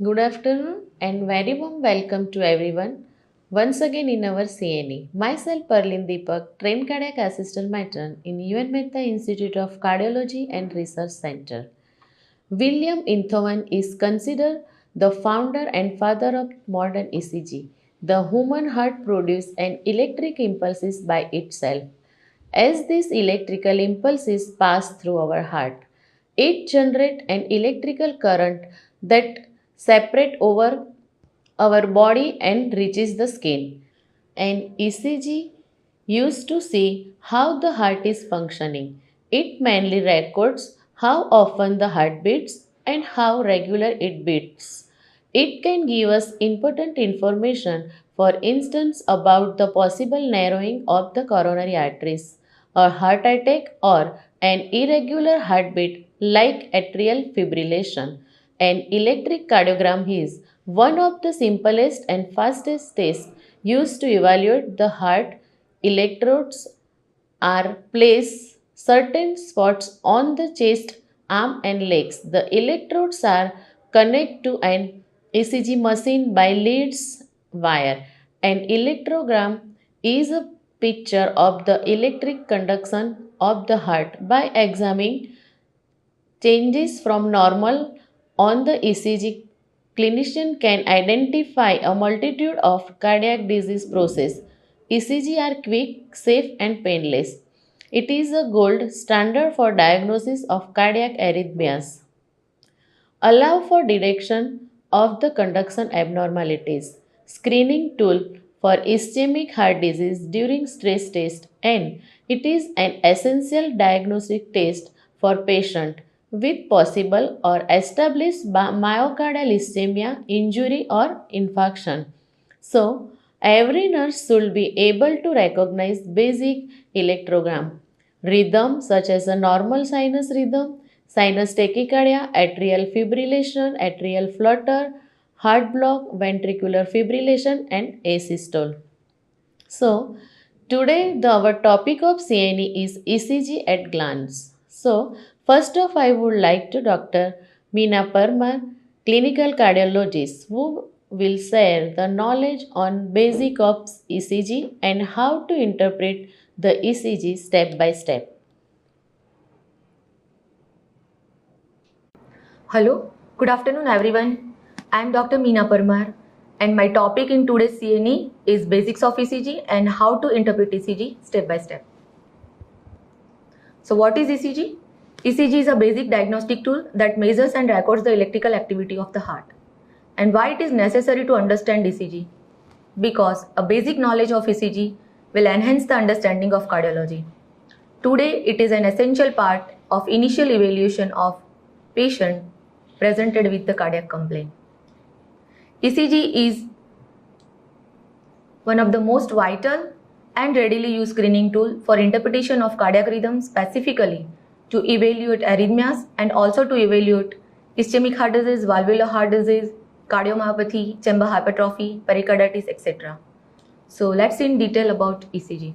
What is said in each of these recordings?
Good afternoon and very warm welcome to everyone once again in our CNE. Myself Perlin Deepak, trained cardiac assistant matron in UNMICRC Institute of Cardiology and Research Center. William Inthorn is considered the founder and father of modern ECG. The human heart produces an electric impulses by itself. As these electrical impulses pass through our heart, it generates an electrical current that separates over our body and reaches the skin. An ECG used to see how the heart is functioning. It mainly records how often the heart beats and how regular it beats. It can give us important information, for instance, about the possible narrowing of the coronary arteries, a heart attack, or an irregular heartbeat like atrial fibrillation. An electric cardiogram is one of the simplest and fastest tests used to evaluate the heart. Electrodes are placed certain spots on the chest, arm and legs. The electrodes are connected to an ECG machine by leads wire. An electrogram is a picture of the electric conduction of the heart by examining changes from normal on the ECG. Clinician can identify a multitude of cardiac disease processes. ECG are quick, safe and painless. It is a gold standard for diagnosis of cardiac arrhythmias. Allow for detection of the conduction abnormalities. Screening tool for ischemic heart disease during stress test, and it is an essential diagnostic test for patient with possible or established myocardial ischemia, injury or infarction. So, every nurse should be able to recognize basic electrogram rhythm such as a normal sinus rhythm, sinus tachycardia, atrial fibrillation, atrial flutter, heart block, ventricular fibrillation, and asystole. So, today our topic of CNE is ECG at glance. So, first off, I would like to Dr. Meena Parmar, clinical cardiologist, who will share the knowledge on basic of ECG and how to interpret the ECG step by step. Hello, good afternoon everyone. I am Dr. Meena Parmar and my topic in today's CNE is basics of ECG and how to interpret ECG step by step. So what is ECG? ECG is a basic diagnostic tool that measures and records the electrical activity of the heart. And why it is necessary to understand ECG? Because a basic knowledge of ECG will enhance the understanding of cardiology. Today it is an essential part of initial evaluation of patient presented with the cardiac complaint. ECG is one of the most vital and readily used screening tool for interpretation of cardiac rhythm, specifically to evaluate arrhythmias and also to evaluate ischemic heart disease, valvular heart disease, cardiomyopathy, chamber hypertrophy, pericarditis, etc. So let's see in detail about ECG.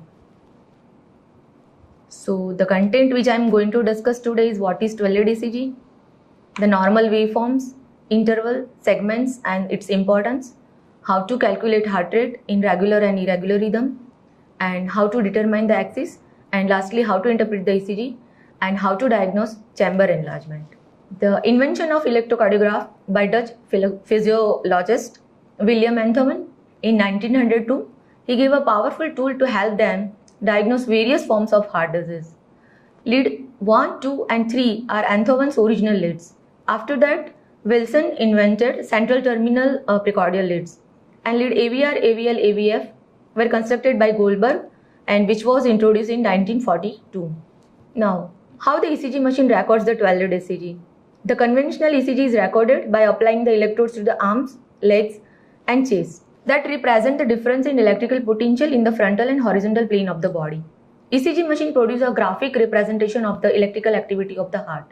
So the content which I am going to discuss today is what is 12-lead ECG, the normal waveforms, interval, segments and its importance, how to calculate heart rate in regular and irregular rhythm, and how to determine the axis, and lastly how to interpret the ECG and how to diagnose chamber enlargement. The invention of electrocardiograph by Dutch physiologist William Anthon in 1902, he gave a powerful tool to help them diagnose various forms of heart disease. Lead 1, 2 and 3 are Anthon's original leads. After that, Wilson invented central terminal precordial leads, and lead AVR, AVL, AVF were constructed by Goldberg and which was introduced in 1942. Now, how the ECG machine records the 12-lead ECG? The conventional ECG is recorded by applying the electrodes to the arms, legs and chest that represent the difference in electrical potential in the frontal and horizontal plane of the body. ECG machine produces a graphic representation of the electrical activity of the heart.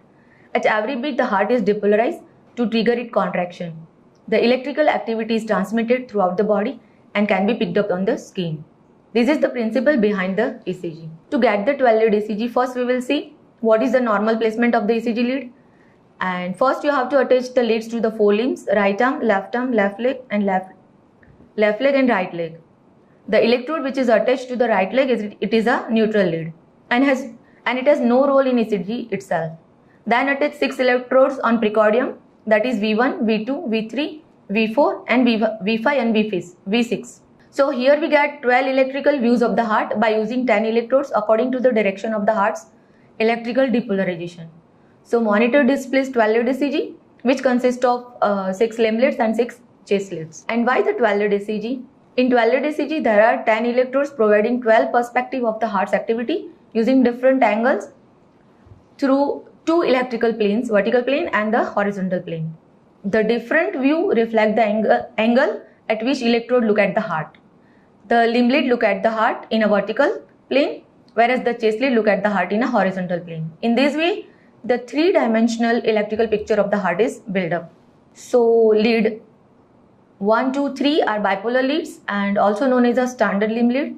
At every beat, the heart is depolarized to trigger its contraction. The electrical activity is transmitted throughout the body and can be picked up on the skin. This is the principle behind the ECG. To get the 12-lead ECG, first we will see what is the normal placement of the ECG lead. And first you have to attach the leads to the four limbs: right arm, left leg, and left leg and right leg. The electrode which is attached to the right leg is a neutral lead and it has no role in ECG itself. Then attach 6 electrodes on precordium, that is V1, V2, V3, V4 and V5 and V6. So here we get 12 electrical views of the heart by using 10 electrodes according to the direction of the heart's electrical depolarization. So monitor displays 12 lead ECG, which consists of 6 limb leads and 6 chest leads. And why the 12 lead ECG? In 12 lead ECG, there are 10 electrodes providing 12 perspective of the heart's activity using different angles through 2 electrical planes, vertical plane and the horizontal plane. The different view reflect the angle at which electrode look at the heart. The limb lead look at the heart in a vertical plane, whereas the chest lead look at the heart in a horizontal plane. In this way, the 3-dimensional electrical picture of the heart is built up. So lead 1, 2, 3 are bipolar leads and also known as a standard limb lead,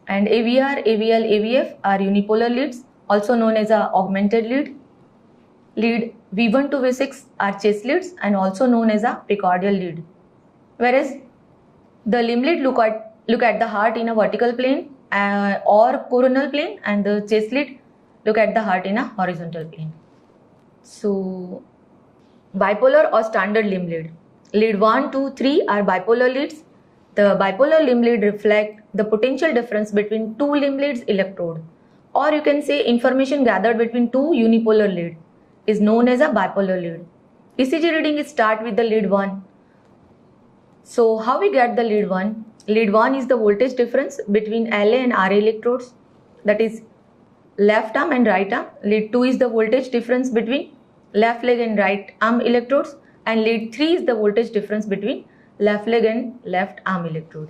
and AVR, AVL, AVF are unipolar leads, also known as a augmented lead. Lead V1 to V6 are chest leads and also known as a precordial lead. Whereas the limb lead look at the heart in a vertical plane or coronal plane, and the chest lead look at the heart in a horizontal plane. So bipolar or standard limb lead. Lead 1, 2, 3 are bipolar leads. The bipolar limb lead reflect the potential difference between 2 limb leads electrode, or you can say information gathered between 2 unipolar lead is known as a bipolar lead. ECG reading is start with the lead 1. So how we get the lead 1? Lead 1 is the voltage difference between LA and RA electrodes, that is left arm and right arm. Lead 2 is the voltage difference between left leg and right arm electrodes, and lead 3 is the voltage difference between left leg and left arm electrode.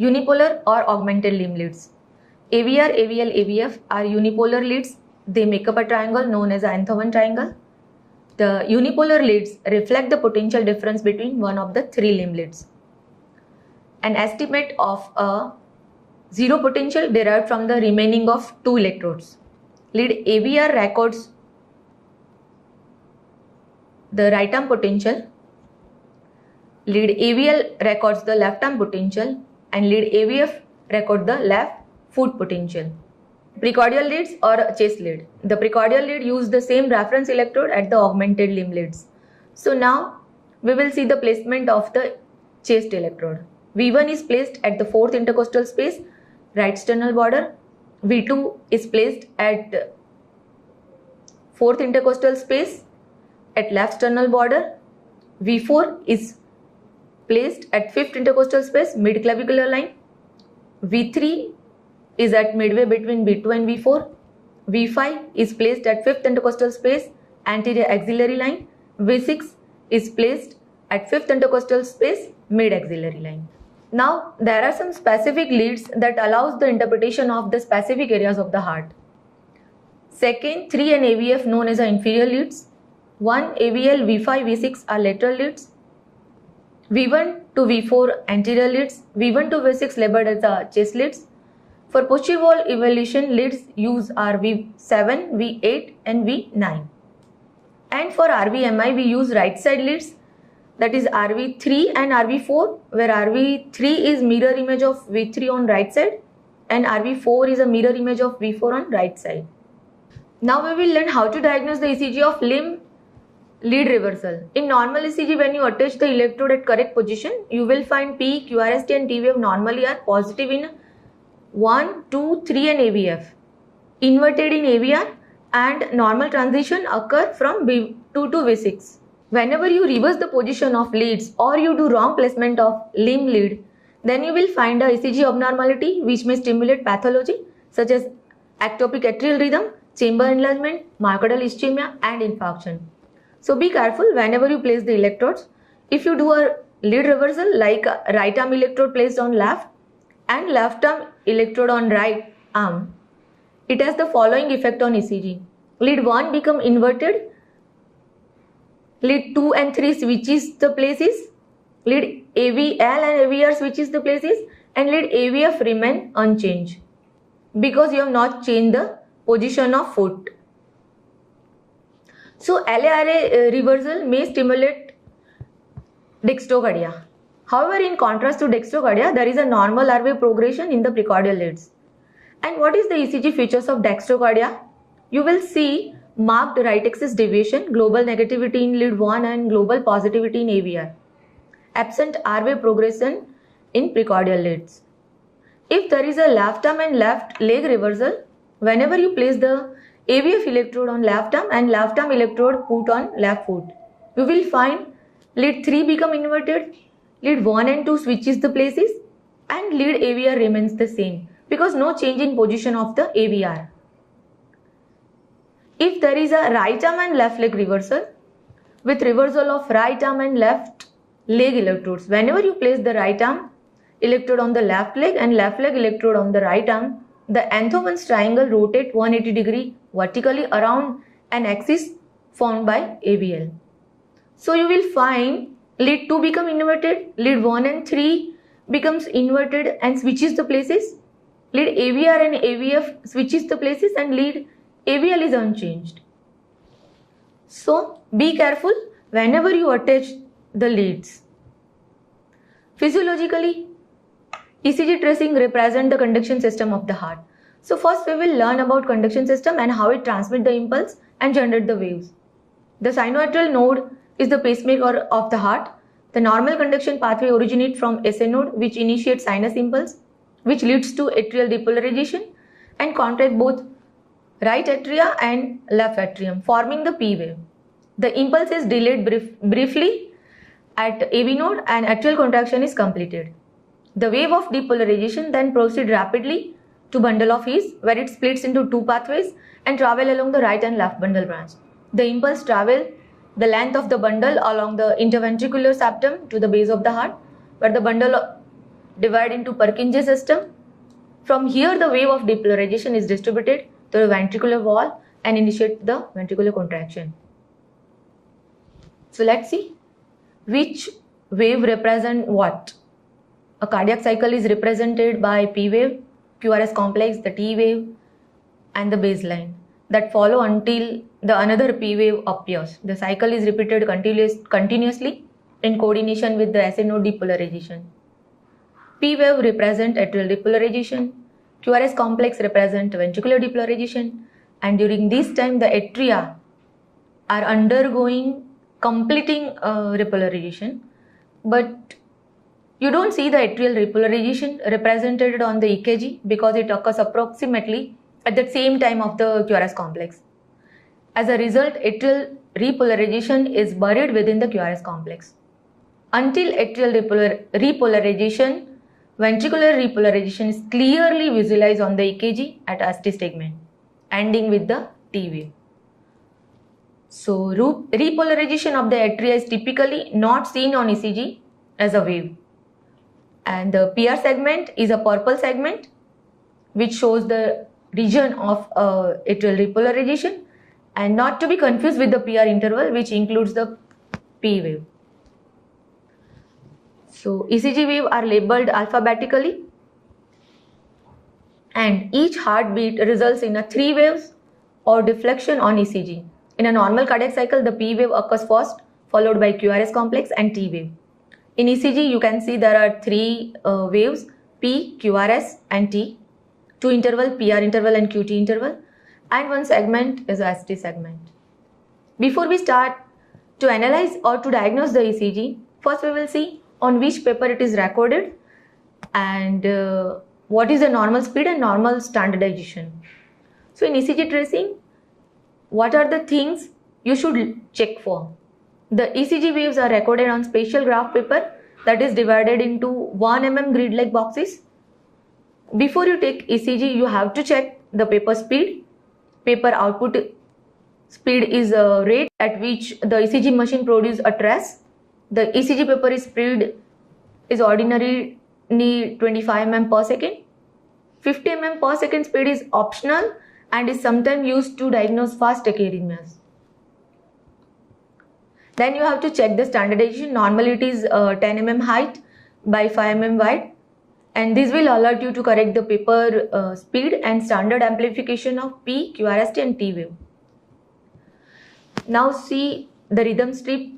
Unipolar or augmented limb leads. AVR, AVL, AVF are unipolar leads. They make up a triangle known as an Anthovan triangle. The unipolar leads reflect the potential difference between one of the 3 limb leads. An estimate of a zero potential derived from the remaining of 2 electrodes. Lead AVR records the right arm potential. Lead AVL records the left arm potential, and lead AVF records the left foot potential. Precordial leads or chest lead. The precordial lead use the same reference electrode at the augmented limb leads. So now we will see the placement of the chest electrode. V1 is placed at the 4th intercostal space, right sternal border. V2 is placed at 4th intercostal space at left sternal border. V4 is placed at 5th intercostal space, mid clavicular line. V3 is at midway between V2 and V4. V5 is placed at 5th intercostal space, anterior axillary line. V6 is placed at 5th intercostal space, mid axillary line. Now there are some specific leads that allows the interpretation of the specific areas of the heart. Second, 3 and AVF known as the inferior leads. 1, AVL, V5, V6 are lateral leads. V1 to V4 anterior leads. V1 to V6 labeled as the chest leads. For posterior wall evolution, leads used are V7, V8 and V9. And for RVMI, we use right side leads, that is RV3 and RV4, where RV3 is mirror image of V3 on right side and RV4 is a mirror image of V4 on right side. Now we will learn how to diagnose the ECG of limb lead reversal. In normal ECG, when you attach the electrode at correct position, you will find P, QRST and T wave normally are positive in 1, 2, 3 and AVF. Inverted in AVR, and normal transition occur from V2 to V6. Whenever you reverse the position of leads or you do wrong placement of limb lead, then you will find a ECG abnormality which may stimulate pathology such as ectopic atrial rhythm, chamber enlargement, myocardial ischemia and infarction. So be careful whenever you place the electrodes. If you do a lead reversal like right arm electrode placed on left and left arm electrode on right arm, it has the following effect on ECG. Lead 1 become inverted, lead 2 and 3 switches the places, lead AVL and AVR switches the places, and lead AVF remain unchanged because you have not changed the position of foot. So LA-RA reversal may stimulate dextrocardia. However, in contrast to dextrocardia, there is a normal R wave progression in the precordial leads. And what is the ECG features of dextrocardia? You will see marked right axis deviation, global negativity in lead 1 and global positivity in AVR. Absent R wave progression in precordial leads. If there is a left arm and left leg reversal, whenever you place the AVF electrode on left arm and left arm electrode put on left foot, you will find lead 3 become inverted, lead 1 and 2 switches the places, and lead AVR remains the same because no change in position of the AVR. If there is a right arm and left leg reversal, with reversal of right arm and left leg electrodes, whenever you place the right arm electrode on the left leg and left leg electrode on the right arm, the anthophons triangle rotate 180 degree vertically around an axis formed by AVL. So you will find lead 2 become inverted, lead 1 and 3 becomes inverted and switches the places, lead AVR and AVF switches the places, and lead AVL is unchanged. So be careful whenever you attach the leads. Physiologically, ECG tracing represents the conduction system of the heart. So first we will learn about conduction system and how it transmits the impulse and generate the waves. The sinoatrial node is the pacemaker of the heart. The normal conduction pathway originates from SA node, which initiates sinus impulse, which leads to atrial depolarization and contract both right atria and left atrium, forming the P wave. The impulse is delayed briefly at AV node and atrial contraction is completed. The wave of depolarization then proceeds rapidly to bundle of His, where it splits into two pathways and travel along the right and left bundle branch. The impulse travels the length of the bundle along the interventricular septum to the base of the heart, where the bundle divides into Purkinje system. From here, the wave of depolarization is distributed to the ventricular wall and initiates the ventricular contraction. So let's see which wave represents what. A cardiac cycle is represented by P wave, QRS complex, the T wave, and the baseline that follow until the another P wave appears. The cycle is repeated continuously in coordination with the SA node depolarization. P wave represent atrial depolarization, QRS complex represent ventricular depolarization, and during this time the atria are undergoing completing repolarization, but you don't see the atrial repolarization represented on the EKG because it occurs approximately at the same time of the QRS complex. As a result, atrial repolarization is buried within the QRS complex. Until atrial repolarization, ventricular repolarization is clearly visualized on the EKG at ST segment, ending with the T wave. So, repolarization of the atria is typically not seen on ECG as a wave. And the PR segment is a purple segment which shows the region of atrial repolarization, and not to be confused with the PR interval which includes the P wave. So ECG wave are labeled alphabetically, and each heartbeat results in a 3 waves or deflection on ECG. In a normal cardiac cycle, the P wave occurs first, followed by QRS complex and T wave. In ECG, you can see there are 3 waves, P, QRS and T, 2 interval, PR interval and QT interval, and 1 segment is a ST segment. Before we start to analyze or to diagnose the ECG, first we will see on which paper it is recorded and what is the normal speed and normal standardization. So in ECG tracing, what are the things you should check for? The ECG waves are recorded on spatial graph paper that is divided into 1 mm grid-like boxes. Before you take ECG, you have to check the paper speed. Paper output speed is a rate at which the ECG machine produces a trace. The ECG paper speed is ordinarily 25 mm per second. 50 mm per second speed is optional and is sometimes used to diagnose fast tachyarrhythmias. Then you have to check the standardization. Normally it is 10 mm height by 5 mm wide, and this will alert you to correct the paper speed and standard amplification of P, QRST and T wave. Now see the rhythm strip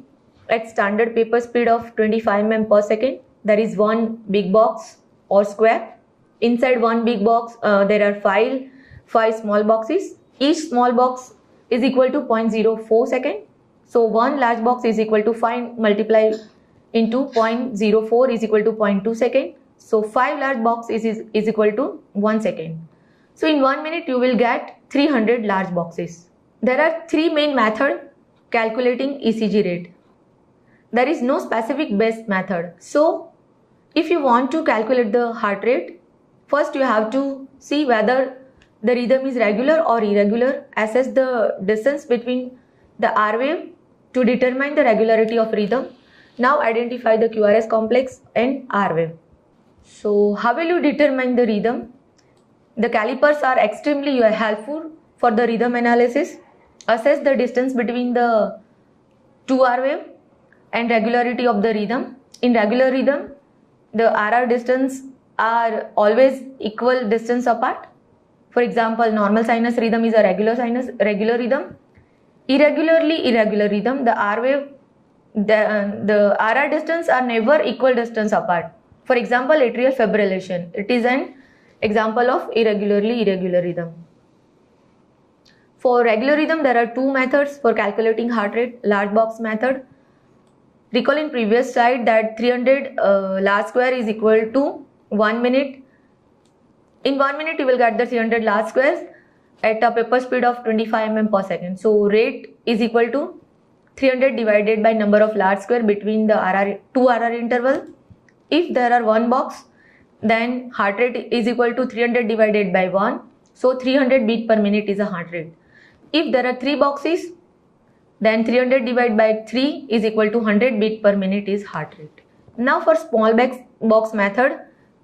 at standard paper speed of 25 mm per second. There is one big box or square. Inside one big box there are five small boxes. Each small box is equal to 0.04 second. So one large box is equal to 5 multiplied into 0.04 is equal to 0.2 second. So 5 large box is equal to 1 second. So in 1 minute you will get 300 large boxes. There are 3 main methods calculating ECG rate. There is no specific best method. So if you want to calculate the heart rate, first you have to see whether the rhythm is regular or irregular. Assess the distance between the R wave to determine the regularity of rhythm. Now identify the QRS complex and R wave. So how will you determine the rhythm? The calipers are extremely helpful for the rhythm analysis. Assess the distance between the two R wave and regularity of the rhythm. In regular rhythm, the RR distance are always equal distance apart. For example, normal sinus rhythm is a regular rhythm. Irregular rhythm, the R wave, the RR distance are never equal distance apart. For example, atrial fibrillation, it is an example of irregular rhythm. For regular rhythm, there are 2 methods for calculating heart rate. Large box method. Recall in previous slide that 300 large square is equal to 1 minute. In 1 minute, you will get the 300 large squares at a paper speed of 25 mm per second. So rate is equal to 300 divided by number of large square between the two RR interval. If there are 1 box, then heart rate is equal to 300 divided by 1. So 300 beat per minute is a heart rate. If there are 3 boxes, then 300 divided by 3 is equal to 100 beat per minute is heart rate. Now for small box method,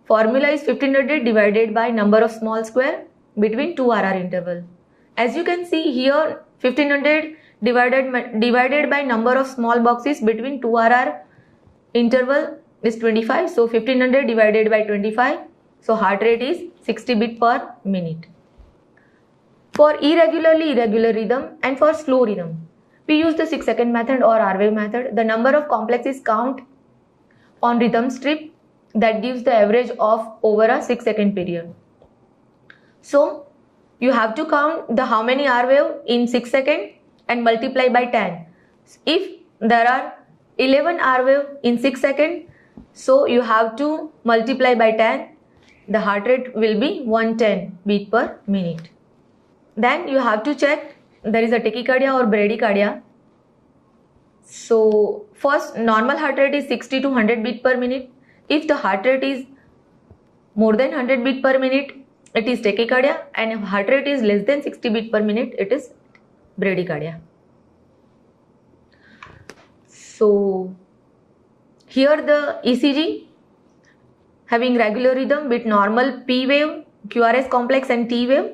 formula is 1500 divided by number of small square between 2 RR interval. As you can see here, 1500 divided by number of small boxes between 2 RR interval is 25. So 1500 divided by 25. So heart rate is 60 beat per minute. For irregular rhythm and for slow rhythm, we use the 6-second method or R wave method. The number of complexes count on rhythm strip that gives the average of over a 6-second period. So you have to count the how many R wave in 6 seconds and multiply by 10. If there are 11 R wave in 6 seconds, so you have to multiply by 10. The heart rate will be 110 beat per minute. Then you have to check there is a tachycardia or bradycardia. So first, normal heart rate is 60 to 100 beat per minute. If the heart rate is more than 100 beat per minute, it is tachycardia, and if heart rate is less than 60 beat per minute, it is bradycardia. So here the ECG having regular rhythm with normal P wave, QRS complex and T wave,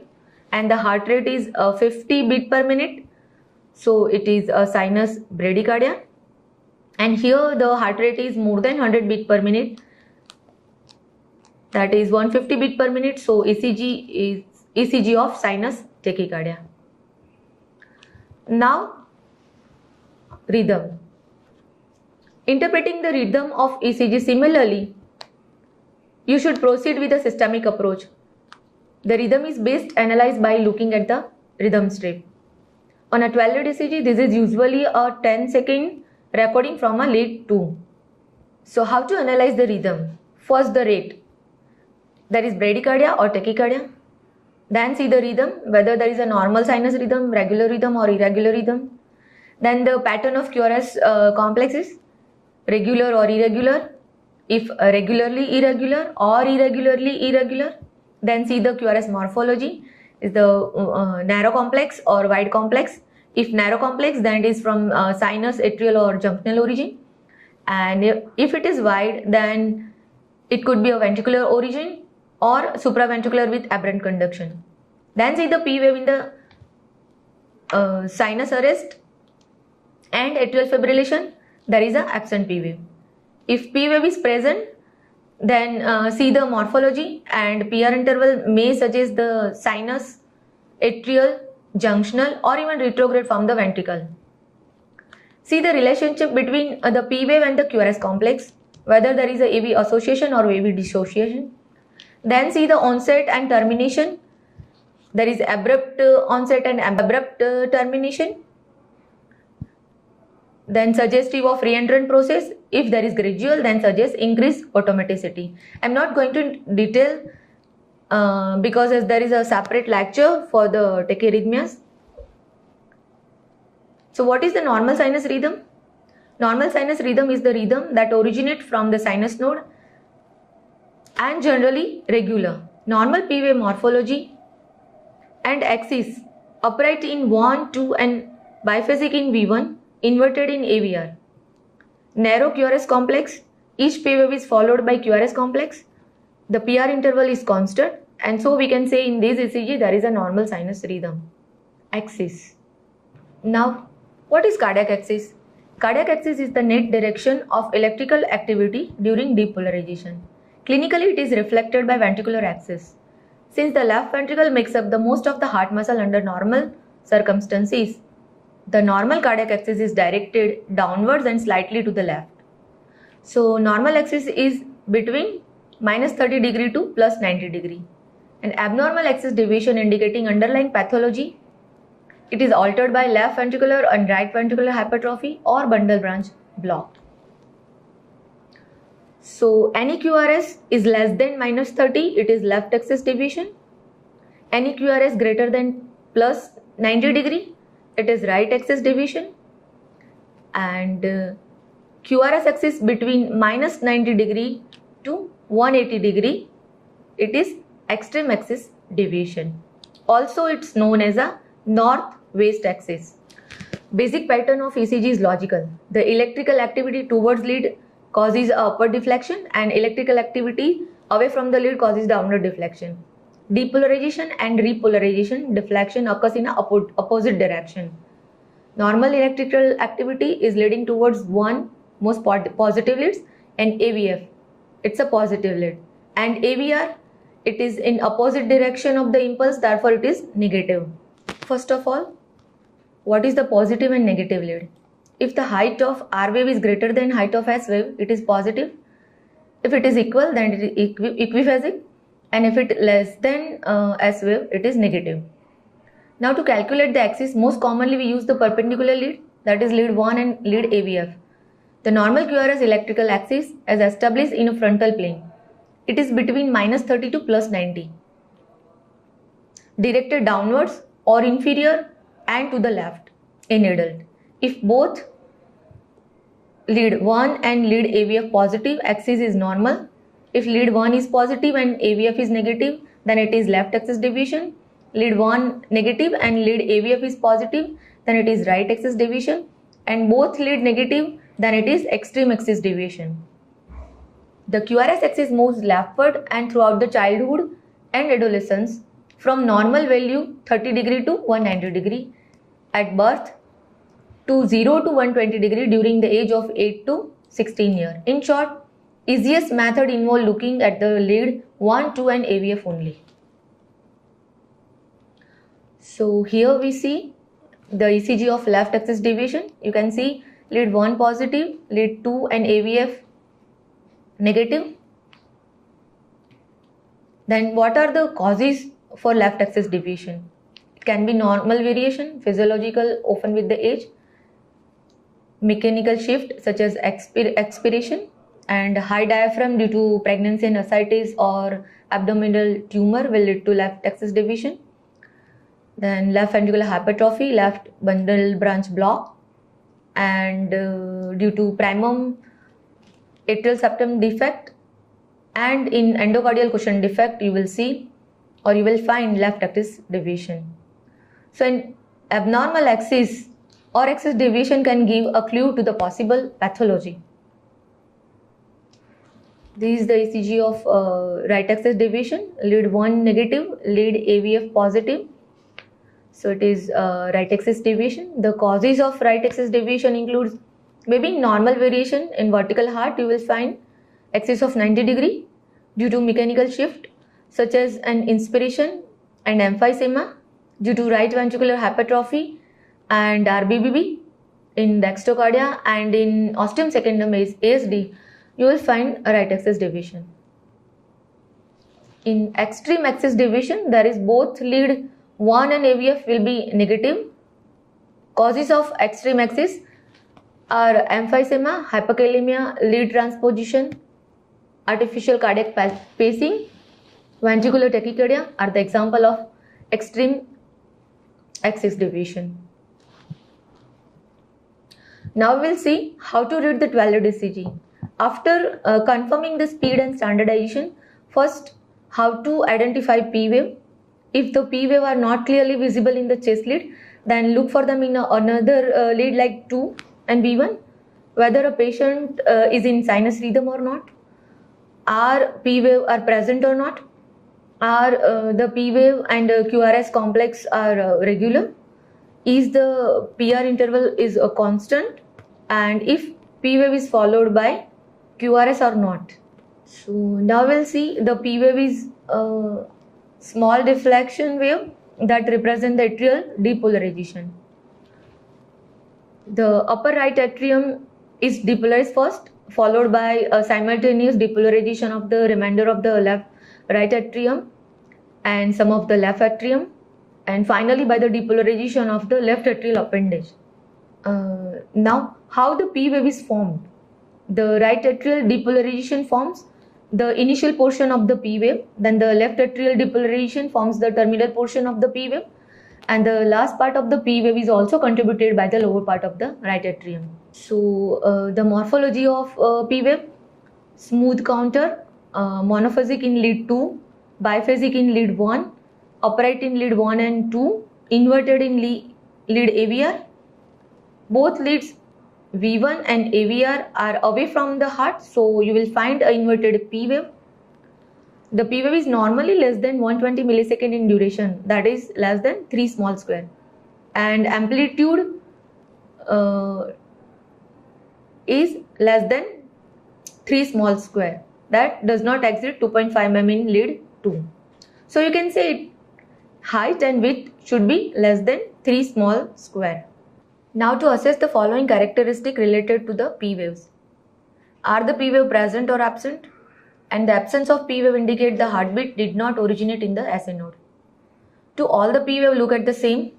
and the heart rate is 50 beat per minute. So it is a sinus bradycardia. And here the heart rate is more than 100 beat per minute. That is 150 beat per minute. So ECG is ECG of sinus tachycardia. Now rhythm. Interpreting the rhythm of ECG similarly, you should proceed with a systemic approach. The rhythm is best analyzed by looking at the rhythm strip. On a 12-lead ECG, this is usually a 10-second recording from a lead 2. So how to analyze the rhythm? First, the rate. There is bradycardia or tachycardia. Then see the rhythm, whether there is a normal sinus rhythm, regular rhythm or irregular rhythm. Then the pattern of QRS complexes, regular or irregular. If regularly irregular or irregularly irregular, then see the QRS morphology. Is the narrow complex or wide complex? If narrow complex, then it is from sinus, atrial or junctional origin. And if it is wide, then it could be a ventricular origin or supraventricular with aberrant conduction. Then see the P wave in the sinus arrest and atrial fibrillation. There is an absent P wave. If P wave is present, then see the morphology, and PR interval may suggest the sinus, atrial, junctional or even retrograde from the ventricle. See the relationship between the P wave and the QRS complex, whether there is a AV association or AV dissociation. Then see the onset and termination. There is abrupt onset and abrupt termination. Then suggestive of reentrant process. If there is gradual, then suggests increased automaticity. I am not going to detail because as there is a separate lecture for the tachyarrhythmias. So what is the normal sinus rhythm? Normal sinus rhythm is the rhythm that originates from the sinus node and generally regular. Normal P wave morphology and axis upright in 1, 2 and biphasic in V1, inverted in AVR. Narrow QRS complex, each P wave is followed by QRS complex. The PR interval is constant, and so we can say in this ECG there is a normal sinus rhythm. Axis. Now, what is cardiac axis? Cardiac axis is the net direction of electrical activity during depolarization. Clinically, it is reflected by ventricular axis. Since the left ventricle makes up the most of the heart muscle under normal circumstances, the normal cardiac axis is directed downwards and slightly to the left. So, normal axis is between -30 degree to +90 degree. An abnormal axis deviation indicating underlying pathology. It is altered by left ventricular and right ventricular hypertrophy or bundle branch block. So any QRS is less than -30, it is left axis deviation. Any QRS greater than +90 degree, it is right axis deviation. And QRS axis between -90 degree to 180 degree, it is extreme axis deviation. Also it's known as a north-west axis. Basic pattern of ECG is logical. The electrical activity towards lead causes upward deflection and electrical activity away from the lead causes downward deflection. Depolarization and repolarization deflection occurs in an opposite direction. Normal electrical activity is leading towards one most positive leads and AVF, it's a positive lead, and AVR, it is in opposite direction of the impulse, therefore it is negative. First of all, what is the positive and negative lead? If the height of R wave is greater than height of S wave, it is positive. If it is equal, then it is equiphasic, and if it is less than S wave, it is negative. Now to calculate the axis, most commonly we use the perpendicular lead, that is lead 1 and lead AVF. The normal QRS electrical axis is established in a frontal plane. It is between -30 to +90, directed downwards or inferior and to the left in adult. If both lead 1 and lead AVF positive, axis is normal. If lead 1 is positive and AVF is negative, then it is left axis deviation. Lead 1 negative and lead AVF is positive, then it is right axis deviation. And both lead negative, then it is extreme axis deviation. The QRS axis moves leftward and throughout the childhood and adolescence from normal value 30 degree to 190 degree at birth to 0 to 120 degree during the age of 8 to 16 years. In short, easiest method involves looking at the lead 1, 2 and AVF only. So here we see the ECG of left axis deviation. You can see lead 1 positive, lead 2 and AVF negative. Then what are the causes for left axis deviation? It can be normal variation, physiological, often with the age, mechanical shift such as expiration, and high diaphragm due to pregnancy and ascites or abdominal tumor will lead to left axis deviation. Then left ventricular hypertrophy, left bundle branch block, and due to primum atrial septum defect and in endocardial cushion defect, you will see or you will find left axis deviation. So an abnormal axis or axis deviation can give a clue to the possible pathology. This is the ECG of right axis deviation, lead 1 negative, lead AVF positive. So it is right axis deviation. The causes of right axis deviation includes maybe normal variation in vertical heart, you will find axis of 90 degree due to mechanical shift such as an inspiration and emphysema due to right ventricular hypertrophy and RBBB in dextrocardia, and in ostium secundum ASD, you will find a right axis deviation. In extreme axis deviation, there is both lead 1 and AVF will be negative. Causes of extreme axis are emphysema, hyperkalemia, lead transposition, artificial cardiac pacing, ventricular tachycardia are the example of extreme axis deviation. Now we will see how to read the 12-lead ECG. After confirming the speed and standardization, first how to identify P wave. If the P wave are not clearly visible in the chest lead, then look for them in another lead like 2 and B1, whether a patient is in sinus rhythm or not, are P wave are present or not, are the P wave and QRS complex are regular, is the PR interval is a constant, and if P wave is followed by QRS or not. So now we'll see the P wave is a small deflection wave that represent the atrial depolarization. The upper right atrium is depolarized first, followed by a simultaneous depolarization of the remainder of the right atrium and some of the left atrium, and finally by the depolarization of the left atrial appendage. Now, how the P wave is formed? The right atrial depolarization forms the initial portion of the P wave, then the left atrial depolarization forms the terminal portion of the P wave, and the last part of the P wave is also contributed by the lower part of the right atrium. So the morphology of P wave: smooth counter, monophasic in lead 2, biphasic in lead 1, upright in lead 1 and 2, inverted in lead AVR. Both leads V1 and AVR are away from the heart, so you will find an inverted P wave. The P wave is normally less than 120 millisecond in duration, that is less than 3 small square, and amplitude is less than 3 small square, that does not exceed 2.5 mm in lead 2. So you can say height and width should be less than 3 small square. Now to assess the following characteristic related to the P waves. Are the P wave present or absent? And the absence of P wave indicate the heartbeat did not originate in the SA node. To all the P wave look at the same.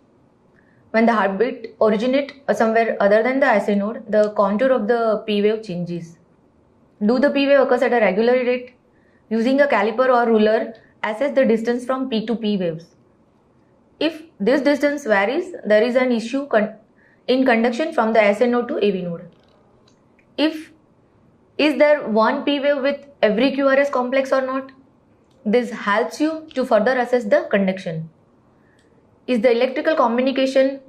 When the heartbeat originate somewhere other than the SA node, the contour of the P wave changes. Do the P wave occurs at a regular rate? Using a caliper or ruler, assess the distance from P to P waves. If this distance varies, there is an issue in conduction from the SA node to AV node. Is there one P wave with every QRS complex or not? This helps you to further assess the conduction. Is the electrical communication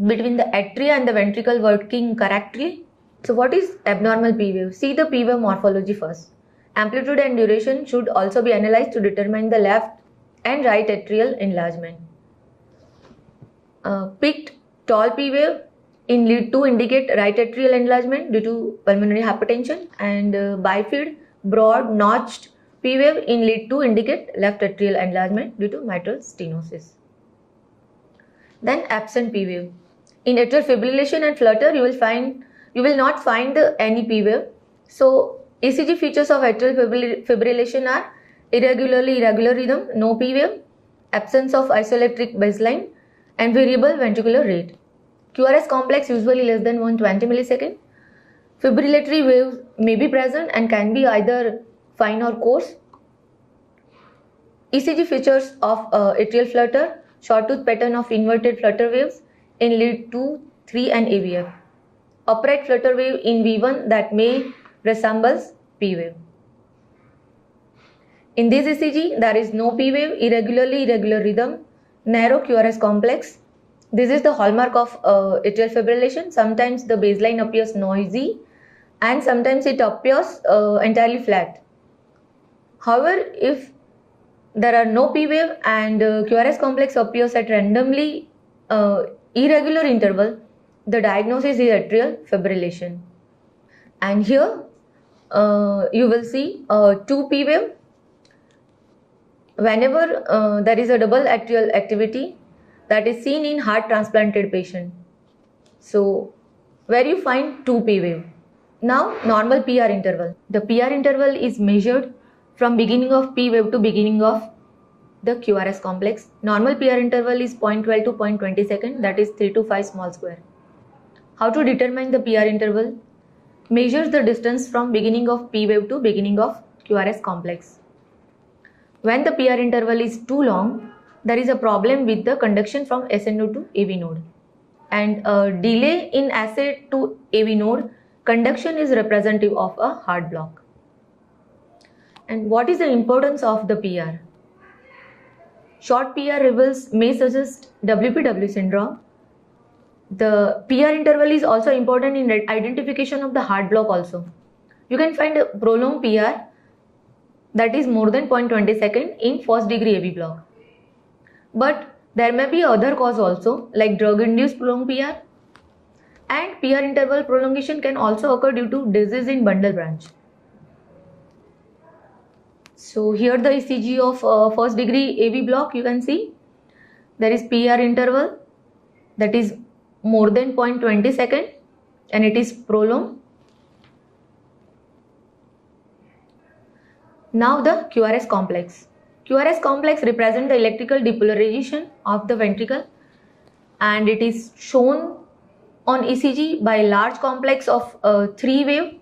between the atria and the ventricle working correctly? So what is abnormal P wave? See the P wave morphology first. Amplitude and duration should also be analyzed to determine the left and right atrial enlargement. Picked tall P wave in lead 2 indicate right atrial enlargement due to pulmonary hypertension, and bifid broad notched P wave in lead 2 indicate left atrial enlargement due to mitral stenosis. Then absent P wave. In atrial fibrillation and flutter, you will not find any P wave. So ECG features of atrial fibrillation are irregular rhythm, no P wave, absence of isoelectric baseline, and variable ventricular rate. QRS complex usually less than 120 millisecond. Fibrillatory waves may be present and can be either fine or coarse. ECG features of atrial flutter: short tooth pattern of inverted flutter waves in lead 2, 3 and AVF. Upright flutter wave in V1 that may resembles P wave. In this ECG, there is no P wave, irregular rhythm, narrow QRS complex. This is the hallmark of atrial fibrillation. Sometimes the baseline appears noisy and sometimes it appears entirely flat. However, if there are no P wave and QRS complex appears at randomly irregular interval, the diagnosis is atrial fibrillation. And here you will see 2 P wave. Whenever there is a double atrial activity that is seen in heart transplanted patient. So where you find 2 P wave. Now normal PR interval. The PR interval is measured from beginning of P wave to beginning of the QRS complex. Normal PR interval is 0.12 to 0.20 second, that is 3 to 5 small square. How to determine the PR interval? Measures the distance from beginning of P wave to beginning of QRS complex. When the PR interval is too long, there is a problem with the conduction from SN node to AV node. And a delay in assay to AV node, conduction is representative of a hard block. And what is the importance of the PR? Short PR levels may suggest WPW syndrome. The PR interval is also important in identification of the hard block also. You can find a prolonged PR that is more than 0.20 second in first degree AV block. But there may be other cause also, like drug induced prolonged PR, and PR interval prolongation can also occur due to disease in bundle branch. So here the ECG of first degree AV block, you can see there is PR interval that is more than 0.20 second and it is prolonged. Now the QRS complex. QRS complex represents the electrical depolarization of the ventricle and it is shown on ECG by a large complex of 3 wave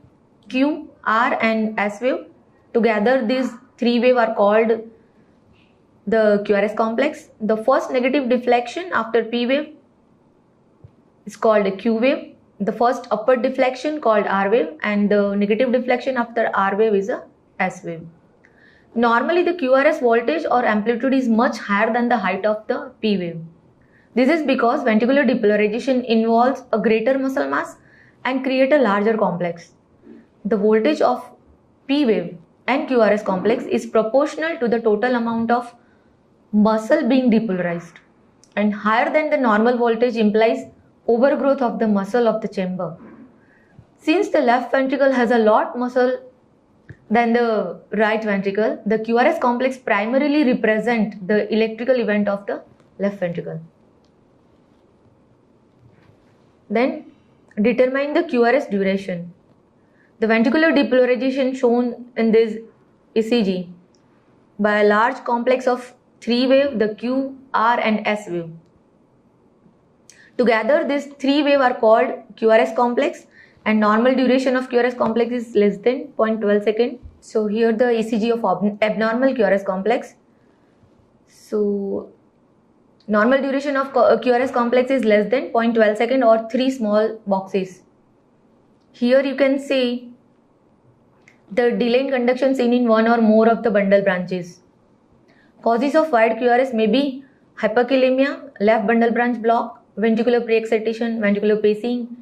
Q, R and S wave. Together these 3 wave are called the QRS complex. The first negative deflection after P wave is called a Q wave. The first upward deflection called R wave and the negative deflection after R wave is a S wave. Normally the QRS voltage or amplitude is much higher than the height of the P wave. This is because ventricular depolarization involves a greater muscle mass and create a larger complex. The voltage of P wave and QRS complex is proportional to the total amount of muscle being depolarized, and higher than the normal voltage implies overgrowth of the muscle of the chamber. Since the left ventricle has a lot muscle than the right ventricle, the QRS complex primarily represent the electrical event of the left ventricle. Then determine the QRS duration. The ventricular depolarization shown in this ECG by a large complex of 3 wave, the Q, R and S wave. Together these 3 wave are called QRS complex and normal duration of QRS complex is less than 0.12 second. So here the ECG of abnormal QRS complex. So normal duration of QRS complex is less than 0.12 second or 3 small boxes. Here you can see the delay in conduction seen in one or more of the bundle branches. Causes of wide QRS may be hyperkalemia, left bundle branch block, ventricular pre-excitation, ventricular pacing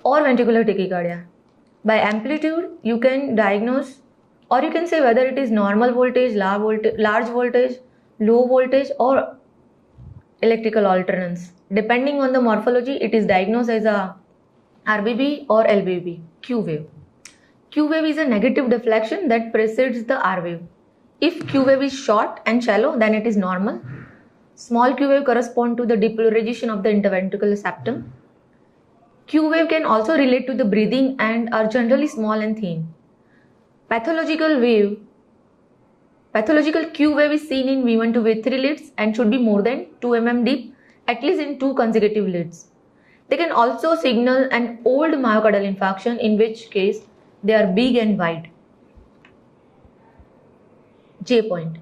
or ventricular tachycardia. By amplitude you can diagnose or you can say whether it is normal voltage, large voltage, low voltage or electrical alternance. Depending on the morphology, it is diagnosed as a RBB or LBB, Q wave. Q wave is a negative deflection that precedes the R wave. If Q wave is short and shallow, then it is normal. Small Q wave correspond to the depolarization of the interventricular septum. Q wave can also relate to the breathing and are generally small and thin. Pathological Q wave is seen in V1 to V3 leads and should be more than 2 mm deep, at least in 2 consecutive leads. They can also signal an old myocardial infarction, in which case they are big and wide. J point.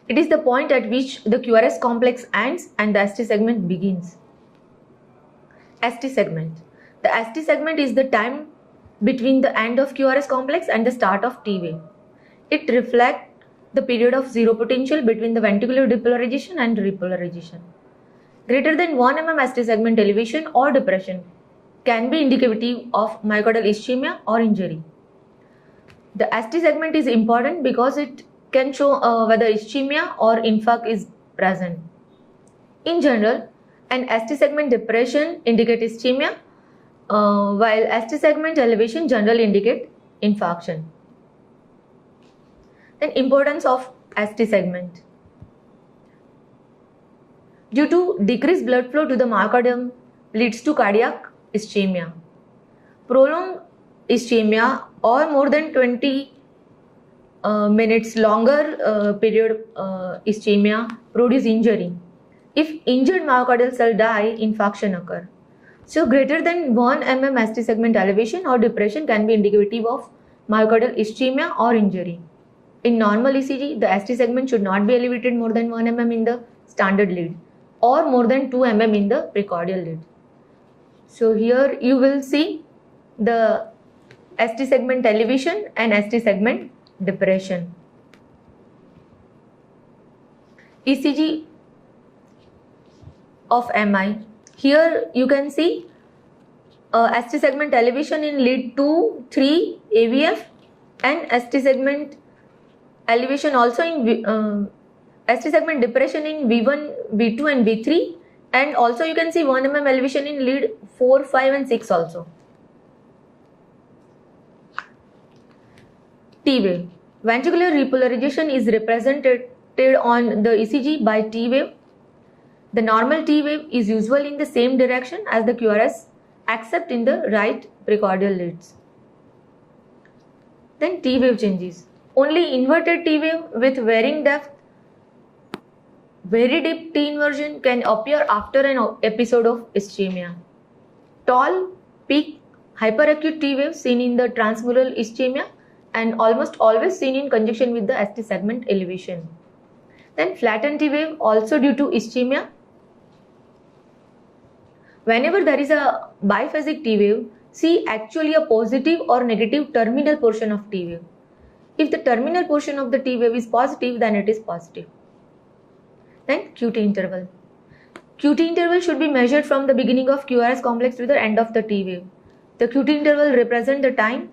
It is the point at which the QRS complex ends and the ST segment begins. ST segment. The ST segment is the time between the end of QRS complex and the start of T wave. It reflects the period of zero potential between the ventricular depolarization and repolarization. Greater than 1 mm ST segment elevation or depression can be indicative of myocardial ischemia or injury. The ST segment is important because it can show whether ischemia or infarct is present. In general, an ST segment depression indicates ischemia, while ST segment elevation generally indicate infarction. Then importance of ST segment. Due to decreased blood flow to the myocardium leads to cardiac ischemia. Prolonged ischemia or more than 20 minutes longer period ischemia produce injury. If injured myocardial cell die, infarction occur. So greater than 1 mm ST segment elevation or depression can be indicative of myocardial ischemia or injury. In normal ECG, the ST segment should not be elevated more than 1 mm in the standard lead or more than 2 mm in the precordial lead. So here you will see the ST segment elevation and ST segment depression. ECG of MI. Here you can see ST segment elevation in lead 2, 3, AVF and ST segment elevation also in ST segment depression in V1, V2 and V3, and also you can see 1 mm elevation in lead 4, 5 and 6 also. T wave. Ventricular repolarization is represented on the ECG by T wave. The normal T wave is usually in the same direction as the QRS except in the right precordial leads. Then T wave changes. Only inverted T wave with varying depth, very deep T inversion can appear after an episode of ischemia. Tall, peak, hyperacute T wave seen in the transmural ischemia and almost always seen in conjunction with the ST segment elevation. Then flattened T wave also due to ischemia. Whenever there is a biphasic T wave, see actually a positive or negative terminal portion of T wave. If the terminal portion of the T wave is positive, then it is positive. Then QT interval. QT interval should be measured from the beginning of QRS complex to the end of the T wave. The QT interval represents the time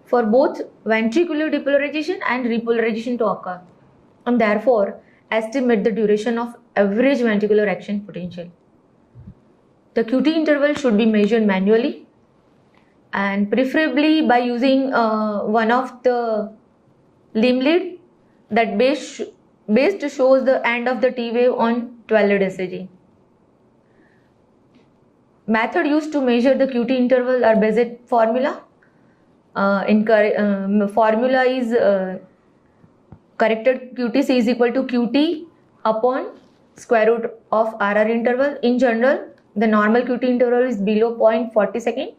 for both ventricular depolarization and repolarization to occur, and therefore estimate the duration of average ventricular action potential. The QT interval should be measured manually and preferably by using one of the limb lead that base shows the end of the T wave on 12 lead ECG. Method used to measure the QT interval are Bézet formula. Formula is corrected QTC is equal to QT upon square root of RR interval. In general, the normal QT interval is below 0.40 second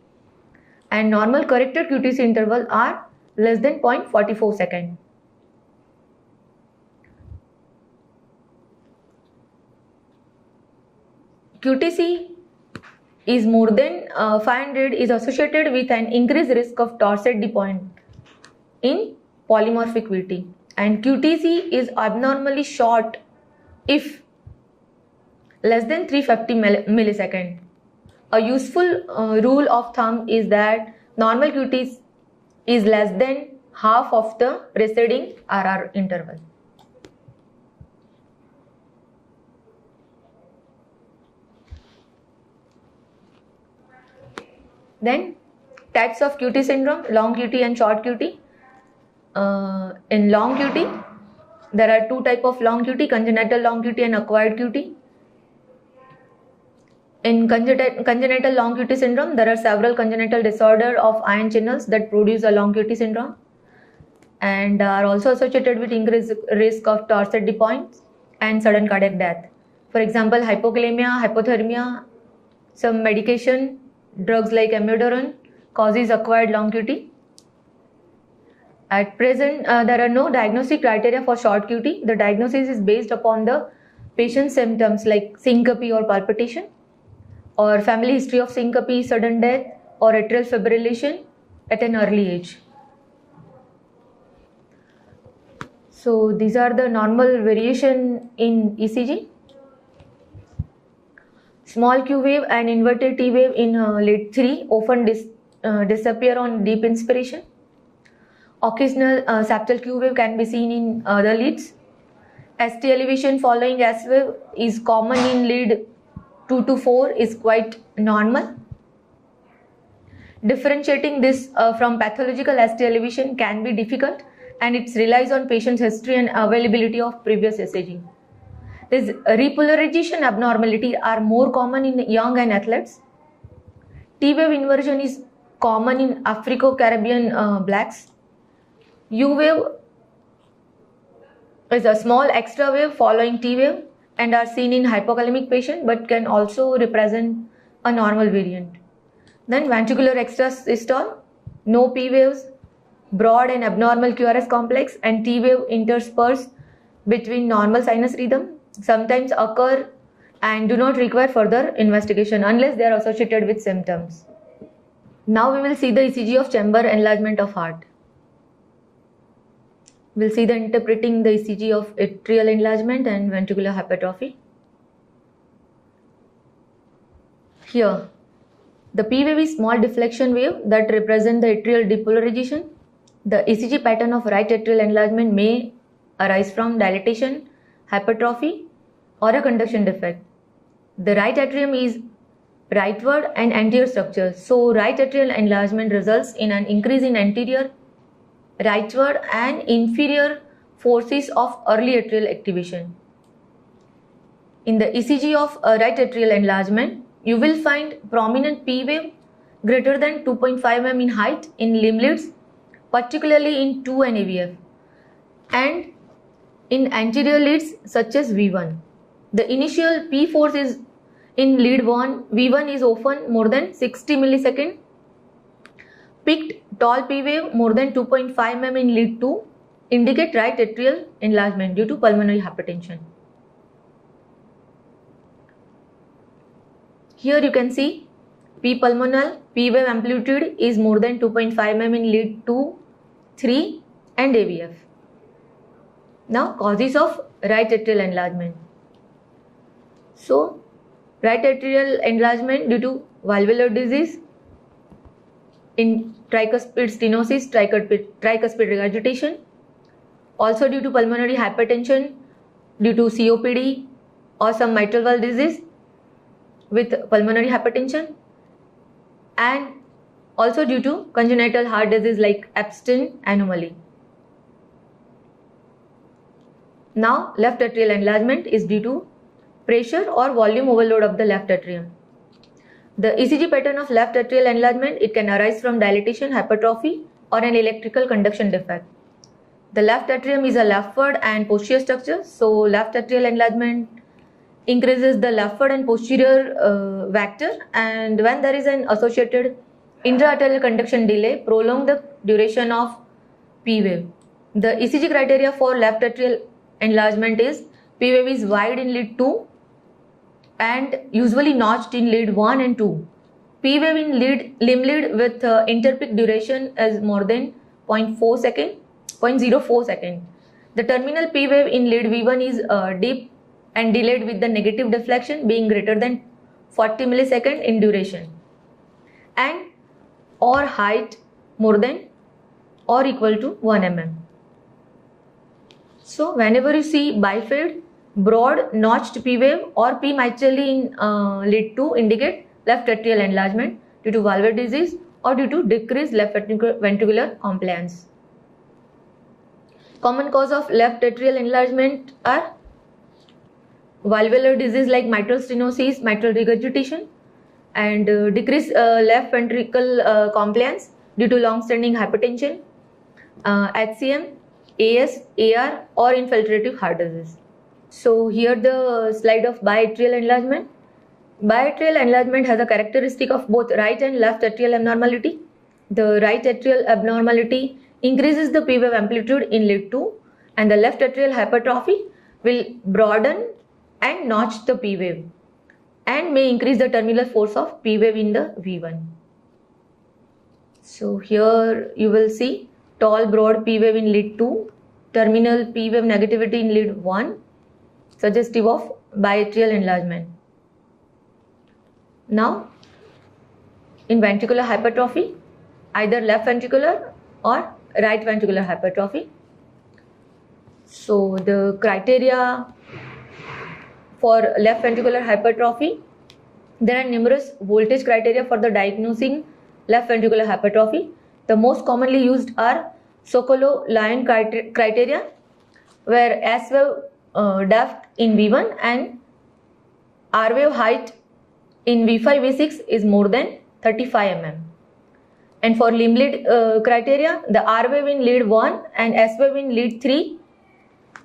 and normal corrected QTC interval are less than 0.44 second. QTC is more than 500 is associated with an increased risk of torsade de pointe in polymorphic VT, and QTC is abnormally short if less than 350 millisecond. A useful rule of thumb is that normal QT is less than half of the receding RR interval. Then types of QT syndrome, long QT and short QT. In long QT, there are two types of long QT, congenital long QT and acquired QT. In congenital long QT syndrome, there are several congenital disorders of ion channels that produce a long QT syndrome and are also associated with increased risk of torsade de pointe and sudden cardiac death. For example, hypokalemia, hypothermia, some medication, drugs like amiodarone causes acquired long QT. At present, there are no diagnostic criteria for short QT. The diagnosis is based upon the patient's symptoms like syncope or palpitation, or family history of syncope, sudden death, or atrial fibrillation at an early age. So these are the normal variation in ECG. Small Q wave and inverted T wave in lead 3 often disappear on deep inspiration. Occasional septal Q wave can be seen in other leads. ST elevation following S wave is common in lead 2 to 4 is quite normal. Differentiating this from pathological ST elevation can be difficult, and it relies on patient's history and availability of previous ECG. This repolarization abnormality are more common in young and athletes. T wave inversion is common in Africo-Caribbean blacks. U wave is a small extra wave following T wave and are seen in hypokalemic patient but can also represent a normal variant. Then ventricular extrasystole, no P waves, broad and abnormal QRS complex and T wave interspersed between normal sinus rhythm sometimes occur and do not require further investigation unless they are associated with symptoms. Now we will see the ECG of chamber enlargement of heart. We will see the interpreting the ECG of atrial enlargement and ventricular hypertrophy. Here, the P wave is small deflection wave that represent the atrial depolarization. The ECG pattern of right atrial enlargement may arise from dilatation, hypertrophy, or a conduction defect. The right atrium is rightward and anterior structure. So, right atrial enlargement results in an increase in anterior, rightward and inferior forces of early atrial activation. In the ECG of right atrial enlargement, you will find prominent P wave greater than 2.5 mm in height in limb leads, particularly in 2 and AVF, and in anterior leads such as V1. The initial P force is in lead 1, V1 is often more than 60 millisecond. Peaked tall P wave more than 2.5 mm in lead 2 indicate right atrial enlargement due to pulmonary hypertension. Here you can see P pulmonal, P wave amplitude is more than 2.5 mm in lead 2, 3 and AVF. Now causes of right atrial enlargement. So right atrial enlargement due to valvular disease, in tricuspid stenosis, tricuspid regurgitation, also due to pulmonary hypertension due to COPD or some mitral valve disease with pulmonary hypertension, and also due to congenital heart disease like Epstein anomaly. Now left atrial enlargement is due to pressure or volume overload of the left atrium. The ECG pattern of left atrial enlargement, it can arise from dilatation, hypertrophy or an electrical conduction defect. The left atrium is a leftward and posterior structure, so left atrial enlargement increases the leftward and posterior vector, and when there is an associated intra-arterial conduction delay, prolong the duration of P wave. The ECG criteria for left atrial enlargement is P wave is wide in lead 2 and usually notched in lead 1 and 2. P wave in limb lead with interpeak duration is more than 0.04 second. The terminal P wave in lead V1 is deep and delayed with the negative deflection being greater than 40 millisecond in duration and or height more than or equal to 1 mm. So whenever you see bifid, broad notched P wave or P mitrally in lead 2 indicate left atrial enlargement due to valvular disease or due to decreased left ventricular compliance. Common cause of left atrial enlargement are valvular disease like mitral stenosis, mitral regurgitation, and decreased left ventricle compliance due to long-standing hypertension, HCM, AS, AR or infiltrative heart disease. So here the slide of biatrial enlargement. Biatrial enlargement has a characteristic of both right and left atrial abnormality. The right atrial abnormality increases the P wave amplitude in lead 2 and the left atrial hypertrophy will broaden and notch the P wave and may increase the terminal force of P wave in the V1. So here you will see tall broad P wave in lead 2, terminal P wave negativity in lead 1, suggestive of biatrial enlargement. Now in ventricular hypertrophy, either left ventricular or right ventricular hypertrophy. So the criteria for left ventricular hypertrophy, there are numerous voltage criteria for the diagnosing left ventricular hypertrophy. The most commonly used are Sokolow-Lyon criteria, where S wave depth in V1 and R wave height in V5, V6 is more than 35 mm. And for limb lead criteria, the R wave in lead 1 and S wave in lead 3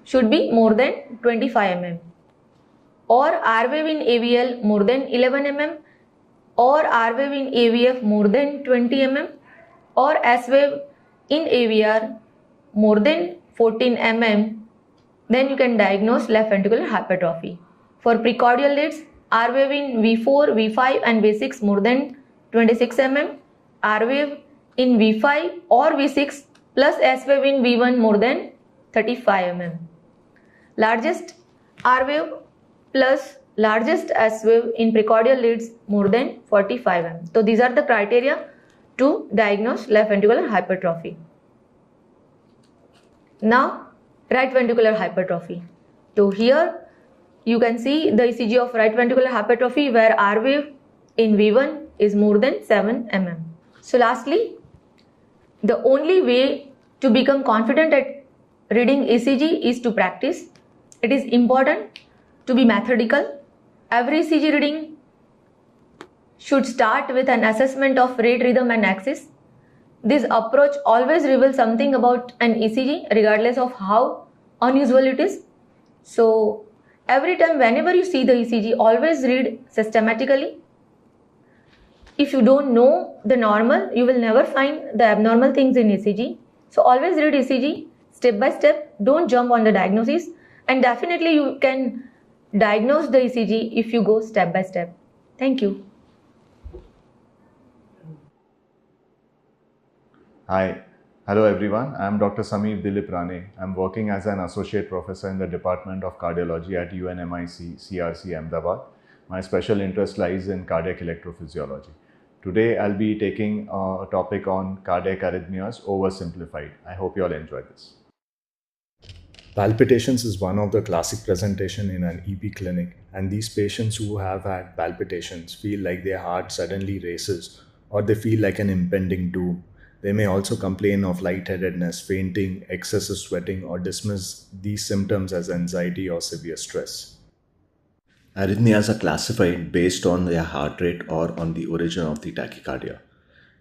should be more than 25 mm, or R wave in AVL more than 11 mm, or R wave in AVF more than 20 mm, or S wave in AVR more than 14 mm, then you can diagnose left ventricular hypertrophy. For precordial leads, R wave in V4, V5 and V6 more than 26 mm, R wave in V5 or V6 plus S wave in V1 more than 35 mm. Largest R wave plus largest S wave in precordial leads more than 45 mm. So these are the criteria to diagnose left ventricular hypertrophy. Now right ventricular hypertrophy. So here you can see the ECG of right ventricular hypertrophy where R wave in V1 is more than 7 mm. So lastly, the only way to become confident at reading ECG is to practice. It is important to be methodical. Every ECG reading should start with an assessment of rate, rhythm and axis. This approach always reveals something about an ECG regardless of how unusual it is. So every time whenever you see the ECG, always read systematically. If you don't know the normal, you will never find the abnormal things in ECG. So always read ECG step by step. Don't jump on the diagnosis, and definitely you can diagnose the ECG if you go step by step. Thank you. Hi. Hello everyone. I am Dr. Sameer Dilip Rane. I am working as an associate professor in the Department of Cardiology at UNMICRC, CRC, Ahmedabad. My special interest lies in cardiac electrophysiology. Today I'll be taking a topic on cardiac arrhythmias oversimplified. I hope you all enjoy this. Palpitations is one of the classic presentation in an EP clinic, and these patients who have had palpitations feel like their heart suddenly races or they feel like an impending doom. They may also complain of lightheadedness, fainting, excessive sweating, or dismiss these symptoms as anxiety or severe stress. Arrhythmias are classified based on their heart rate or on the origin of the tachycardia.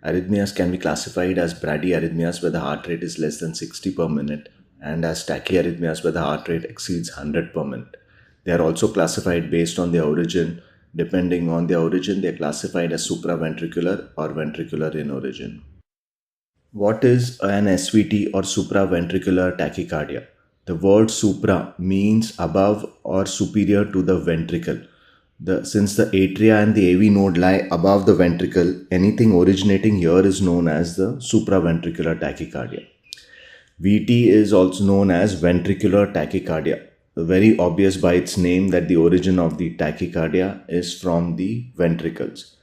Arrhythmias can be classified as bradyarrhythmias where the heart rate is less than 60 per minute and as tachyarrhythmias where the heart rate exceeds 100 per minute. They are also classified based on their origin. Depending on their origin, they are classified as supraventricular or ventricular in origin. What is an SVT or supraventricular tachycardia? The word supra means above or superior to the ventricle. Since the atria and the AV node lie above the ventricle, anything originating here is known as the supraventricular tachycardia. VT is also known as ventricular tachycardia. Very obvious by its name that the origin of the tachycardia is from the ventricles.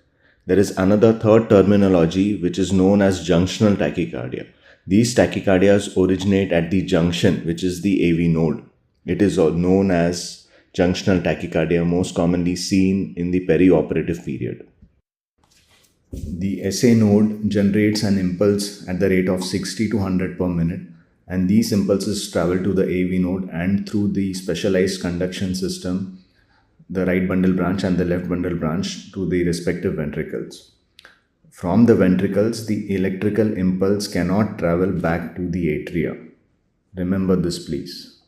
There is another third terminology which is known as junctional tachycardia. These tachycardias originate at the junction, which is the AV node. It is known as junctional tachycardia, most commonly seen in the perioperative period. The SA node generates an impulse at the rate of 60 to 100 per minute, and these impulses travel to the AV node and through the specialized conduction system, the right bundle branch and the left bundle branch, to the respective ventricles. From the ventricles, the electrical impulse cannot travel back to the atria. Remember this, please.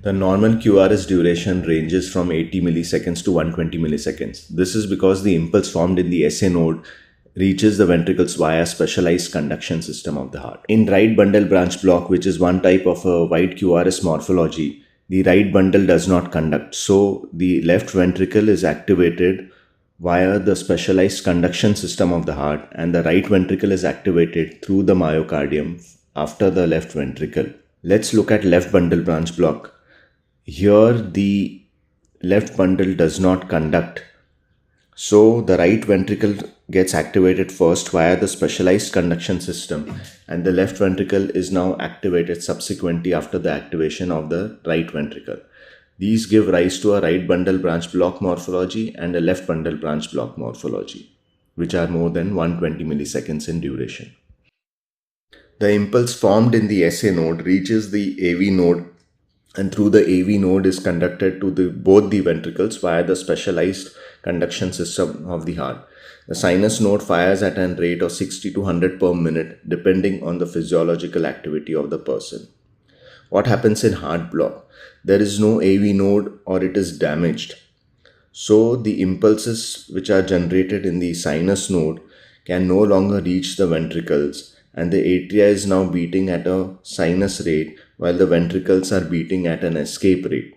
The normal QRS duration ranges from 80 milliseconds to 120 milliseconds. This is because the impulse formed in the SA node reaches the ventricles via specialized conduction system of the heart. In right bundle branch block, which is one type of a wide QRS morphology, the right bundle does not conduct. So the left ventricle is activated via the specialized conduction system of the heart, and the right ventricle is activated through the myocardium after the left ventricle. Let's look at left bundle branch block. Here the left bundle does not conduct. So the right ventricle gets activated first via the specialized conduction system, and the left ventricle is now activated subsequently after the activation of the right ventricle. These give rise to a right bundle branch block morphology and a left bundle branch block morphology, which are more than 120 milliseconds in duration. The impulse formed in the SA node reaches the AV node and through the AV node is conducted to both the ventricles via the specialized conduction system of the heart. The sinus node fires at a rate of 60 to 100 per minute depending on the physiological activity of the person. What happens in heart block? There is no AV node or it is damaged. So the impulses which are generated in the sinus node can no longer reach the ventricles, and the atria is now beating at a sinus rate while the ventricles are beating at an escape rate.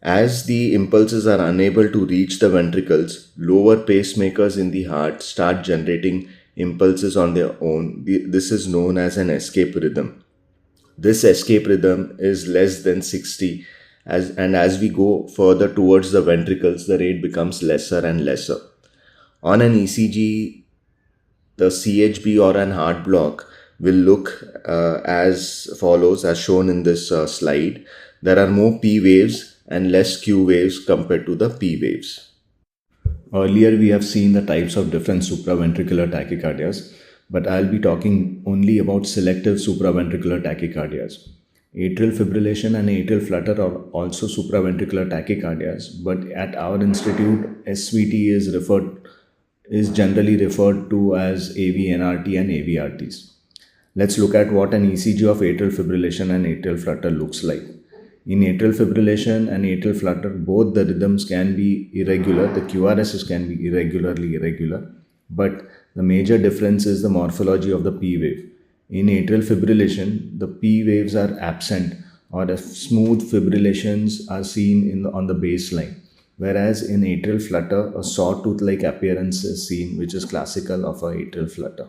As the impulses are unable to reach the ventricles, lower pacemakers in the heart start generating impulses on their own. This is known as an escape rhythm. This escape rhythm is less than 60, and as we go further towards the ventricles, the rate becomes lesser and lesser. On an ECG, the CHB or an heart block will look as follows, as shown in this slide. There are more P waves and less Q waves compared to the P waves. Earlier, we have seen the types of different supraventricular tachycardias, but I'll be talking only about selective supraventricular tachycardias. Atrial fibrillation and atrial flutter are also supraventricular tachycardias, but at our institute, SVT is generally referred to as AVNRT and AVRTs. Let's look at what an ECG of atrial fibrillation and atrial flutter looks like. In atrial fibrillation and atrial flutter, both the rhythms can be irregular. The QRSs can be irregularly irregular, but the major difference is the morphology of the P wave. In atrial fibrillation, the P waves are absent, or smooth fibrillations are seen on the baseline, whereas in atrial flutter, a sawtooth-like appearance is seen, which is classical of a atrial flutter.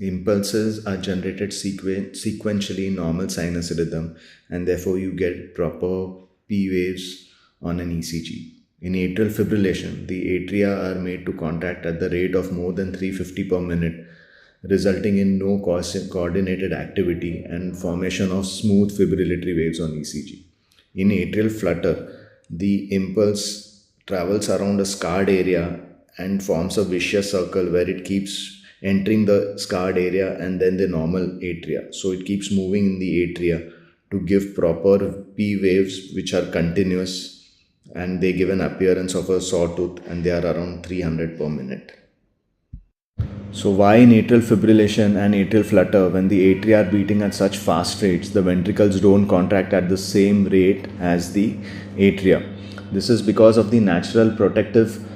Impulses are generated sequentially in normal sinus rhythm, and therefore you get proper P waves on an ECG. In atrial fibrillation, the atria are made to contract at the rate of more than 350 per minute, resulting in no coordinated activity and formation of smooth fibrillatory waves on ECG. In atrial flutter, the impulse travels around a scarred area and forms a vicious circle where it keeps entering the scarred area and then the normal atria. So it keeps moving in the atria to give proper P waves which are continuous, and they give an appearance of a sawtooth, and they are around 300 per minute. So why in atrial fibrillation and atrial flutter, when the atria are beating at such fast rates, the ventricles don't contract at the same rate as the atria? This is because of the natural protective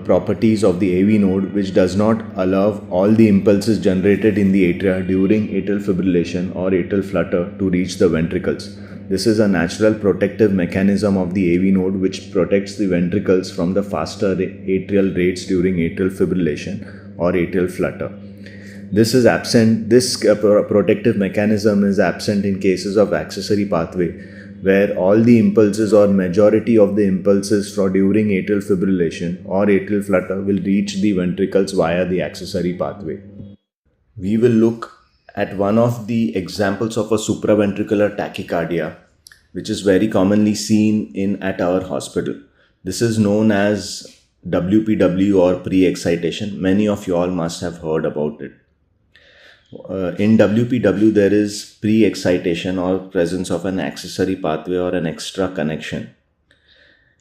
properties of the AV node, which does not allow all the impulses generated in the atria during atrial fibrillation or atrial flutter to reach the ventricles. This is a natural protective mechanism of the AV node which protects the ventricles from the faster atrial rates during atrial fibrillation or atrial flutter. This is absent. This protective mechanism is absent in cases of accessory pathway, where all the impulses or majority of the impulses during atrial fibrillation or atrial flutter will reach the ventricles via the accessory pathway. We will look at one of the examples of a supraventricular tachycardia, which is very commonly seen at our hospital. This is known as WPW or pre-excitation. Many of you all must have heard about it. In WPW, there is pre-excitation or presence of an accessory pathway or an extra connection.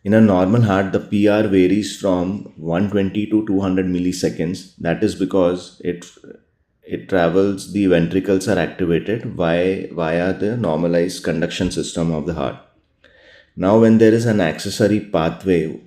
In a normal heart, the PR varies from 120 to 200 milliseconds. That is because it travels, the ventricles are activated via the normalized conduction system of the heart. Now, when there is an accessory pathway,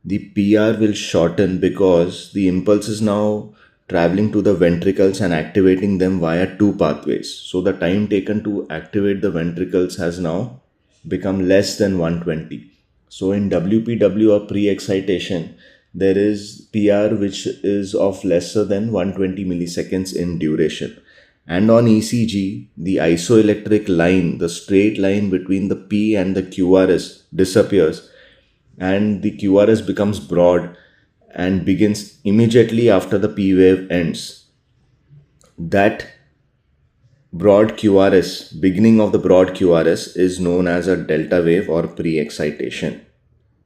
the PR will shorten because the impulse is now traveling to the ventricles and activating them via two pathways. So the time taken to activate the ventricles has now become less than 120. So in WPW or pre-excitation, there is PR which is of lesser than 120 milliseconds in duration. And on ECG, the isoelectric line, the straight line between the P and the QRS disappears, and the QRS becomes broad and begins immediately after the P wave ends. That broad QRS, beginning of the broad QRS, is known as a delta wave or pre-excitation.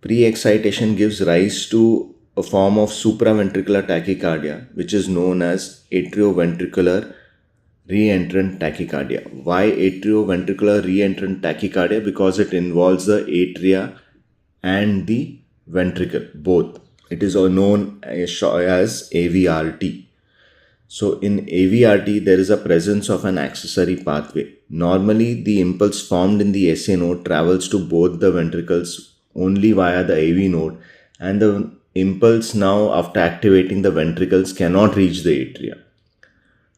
Pre-excitation gives rise to a form of supraventricular tachycardia, which is known as atrioventricular Reentrant tachycardia. Why atrioventricular reentrant tachycardia? Because it involves the atria and the ventricle, both. It is known as AVRT. So in AVRT, there is a presence of an accessory pathway. Normally, the impulse formed in the SA node travels to both the ventricles only via the AV node, and the impulse now, after activating the ventricles, cannot reach the atria.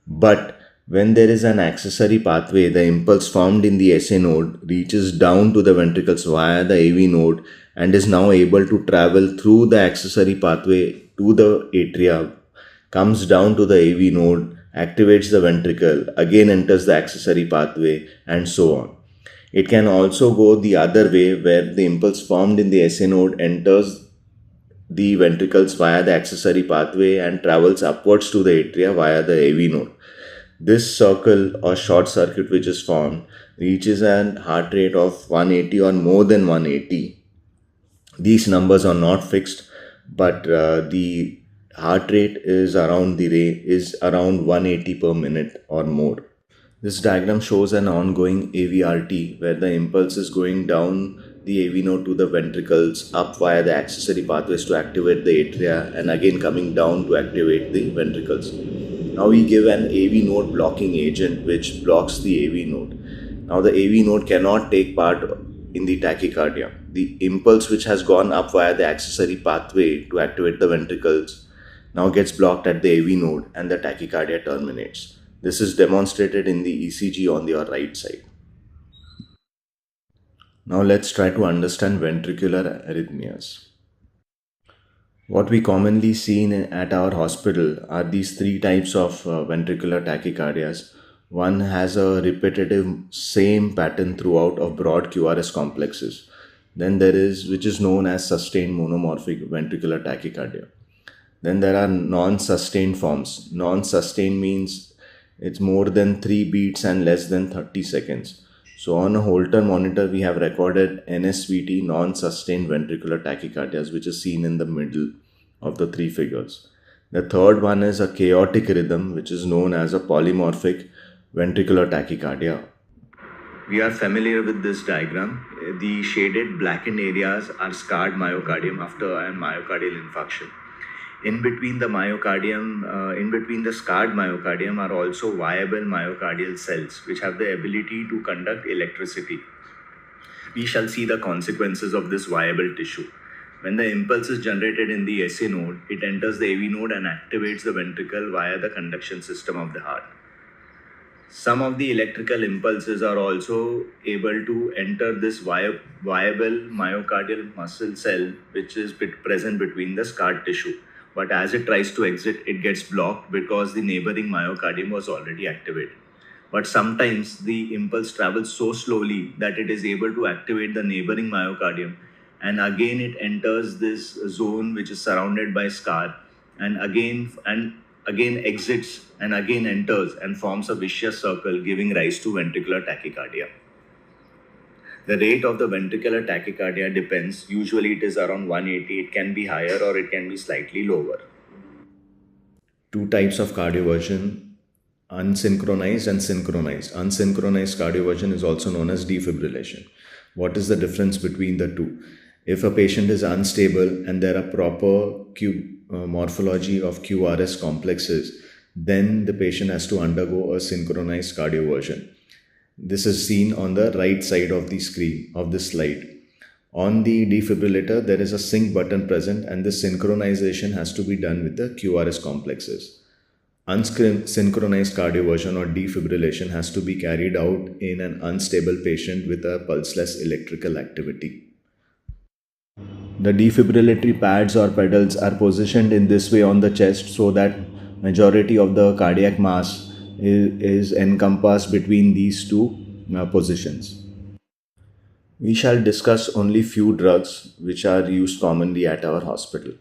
But when there is an accessory pathway, the impulse formed in the SA node reaches down to the ventricles via the AV node and is now able to travel through the accessory pathway to the atria, comes down to the AV node, activates the ventricle, again enters the accessory pathway, and so on. It can also go the other way, where the impulse formed in the SA node enters the ventricles via the accessory pathway and travels upwards to the atria via the AV node. This circle or short circuit which is formed reaches an heart rate of 180 or more than 180. These numbers are not fixed, but the heart rate is around 180 per minute or more. This diagram shows an ongoing AVRT where the impulse is going down the AV node to the ventricles, up via the accessory pathways to activate the atria, and again coming down to activate the ventricles. Now we give an AV node blocking agent which blocks the AV node. Now the AV node cannot take part in the tachycardia. The impulse which has gone up via the accessory pathway to activate the ventricles now gets blocked at the AV node and the tachycardia terminates. This is demonstrated in the ECG on your right side. Now let's try to understand ventricular arrhythmias. What we commonly see at our hospital are these three types of ventricular tachycardias. One has a repetitive same pattern throughout of broad QRS complexes. Then there is which is known as sustained monomorphic ventricular tachycardia. Then there are non-sustained forms. Non-sustained means it's more than 3 beats and less than 30 seconds. So on a Holter monitor, we have recorded NSVT, non-sustained ventricular tachycardias, which is seen in the middle of the three figures. The third one is a chaotic rhythm, which is known as a polymorphic ventricular tachycardia. We are familiar with this diagram. The shaded blackened areas are scarred myocardium after a myocardial infarction. In between the scarred myocardium are also viable myocardial cells which have the ability to conduct electricity. We shall see the consequences of this viable tissue. When the impulse is generated in the SA node, it enters the AV node and activates the ventricle via the conduction system of the heart. Some of the electrical impulses are also able to enter this viable myocardial muscle cell which is present between the scarred tissue. But as it tries to exit, it gets blocked because the neighboring myocardium was already activated. But sometimes the impulse travels so slowly that it is able to activate the neighboring myocardium, and again it enters this zone which is surrounded by scar, and again exits and again enters and forms a vicious circle, giving rise to ventricular tachycardia. The rate of the ventricular tachycardia depends. Usually it is around 180. It can be higher or it can be slightly lower. Two types of cardioversion: unsynchronized and synchronized. Unsynchronized cardioversion is also known as defibrillation. What is the difference between the two? If a patient is unstable and there are proper morphology of QRS complexes, then the patient has to undergo a synchronized cardioversion. This is seen on the right side of the screen of this slide. On the defibrillator, there is a sync button present, and this synchronization has to be done with the QRS complexes. Unsynchronized cardioversion or defibrillation has to be carried out in an unstable patient with a pulseless electrical activity. The defibrillatory pads or pedals are positioned in this way on the chest so that majority of the cardiac mass is encompassed between these two positions. We shall discuss only few drugs which are used commonly at our hospital.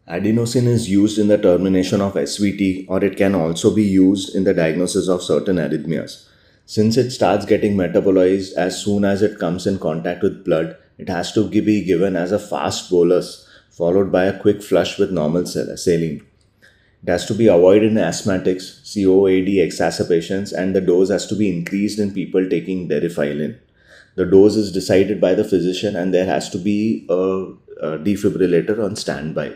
Adenosine is used in the termination of SVT, or it can also be used in the diagnosis of certain arrhythmias. Since it starts getting metabolized as soon as it comes in contact with blood, it has to be given as a fast bolus followed by a quick flush with normal saline. It has to be avoided in asthmatics, COAD exacerbations, and the dose has to be increased in people taking derifylin. The dose is decided by the physician, and there has to be a defibrillator on standby.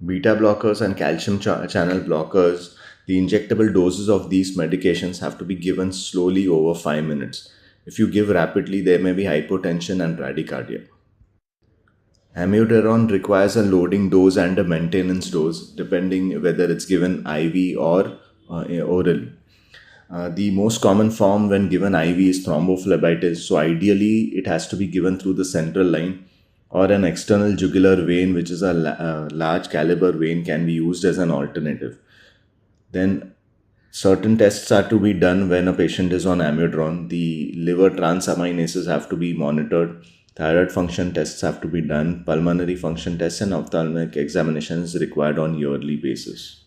Beta blockers and calcium channel blockers, the injectable doses of these medications have to be given slowly over 5 minutes. If you give rapidly, there may be hypotension and bradycardia. Amiodarone requires a loading dose and a maintenance dose, depending whether it's given IV or oral. The most common form when given IV is thrombophlebitis, so ideally it has to be given through the central line, or an external jugular vein, which is a large caliber vein, can be used as an alternative. Then certain tests are to be done when a patient is on amiodarone. The liver transaminases have to be monitored, thyroid function tests have to be done, pulmonary function tests and ophthalmic examination is required on yearly basis.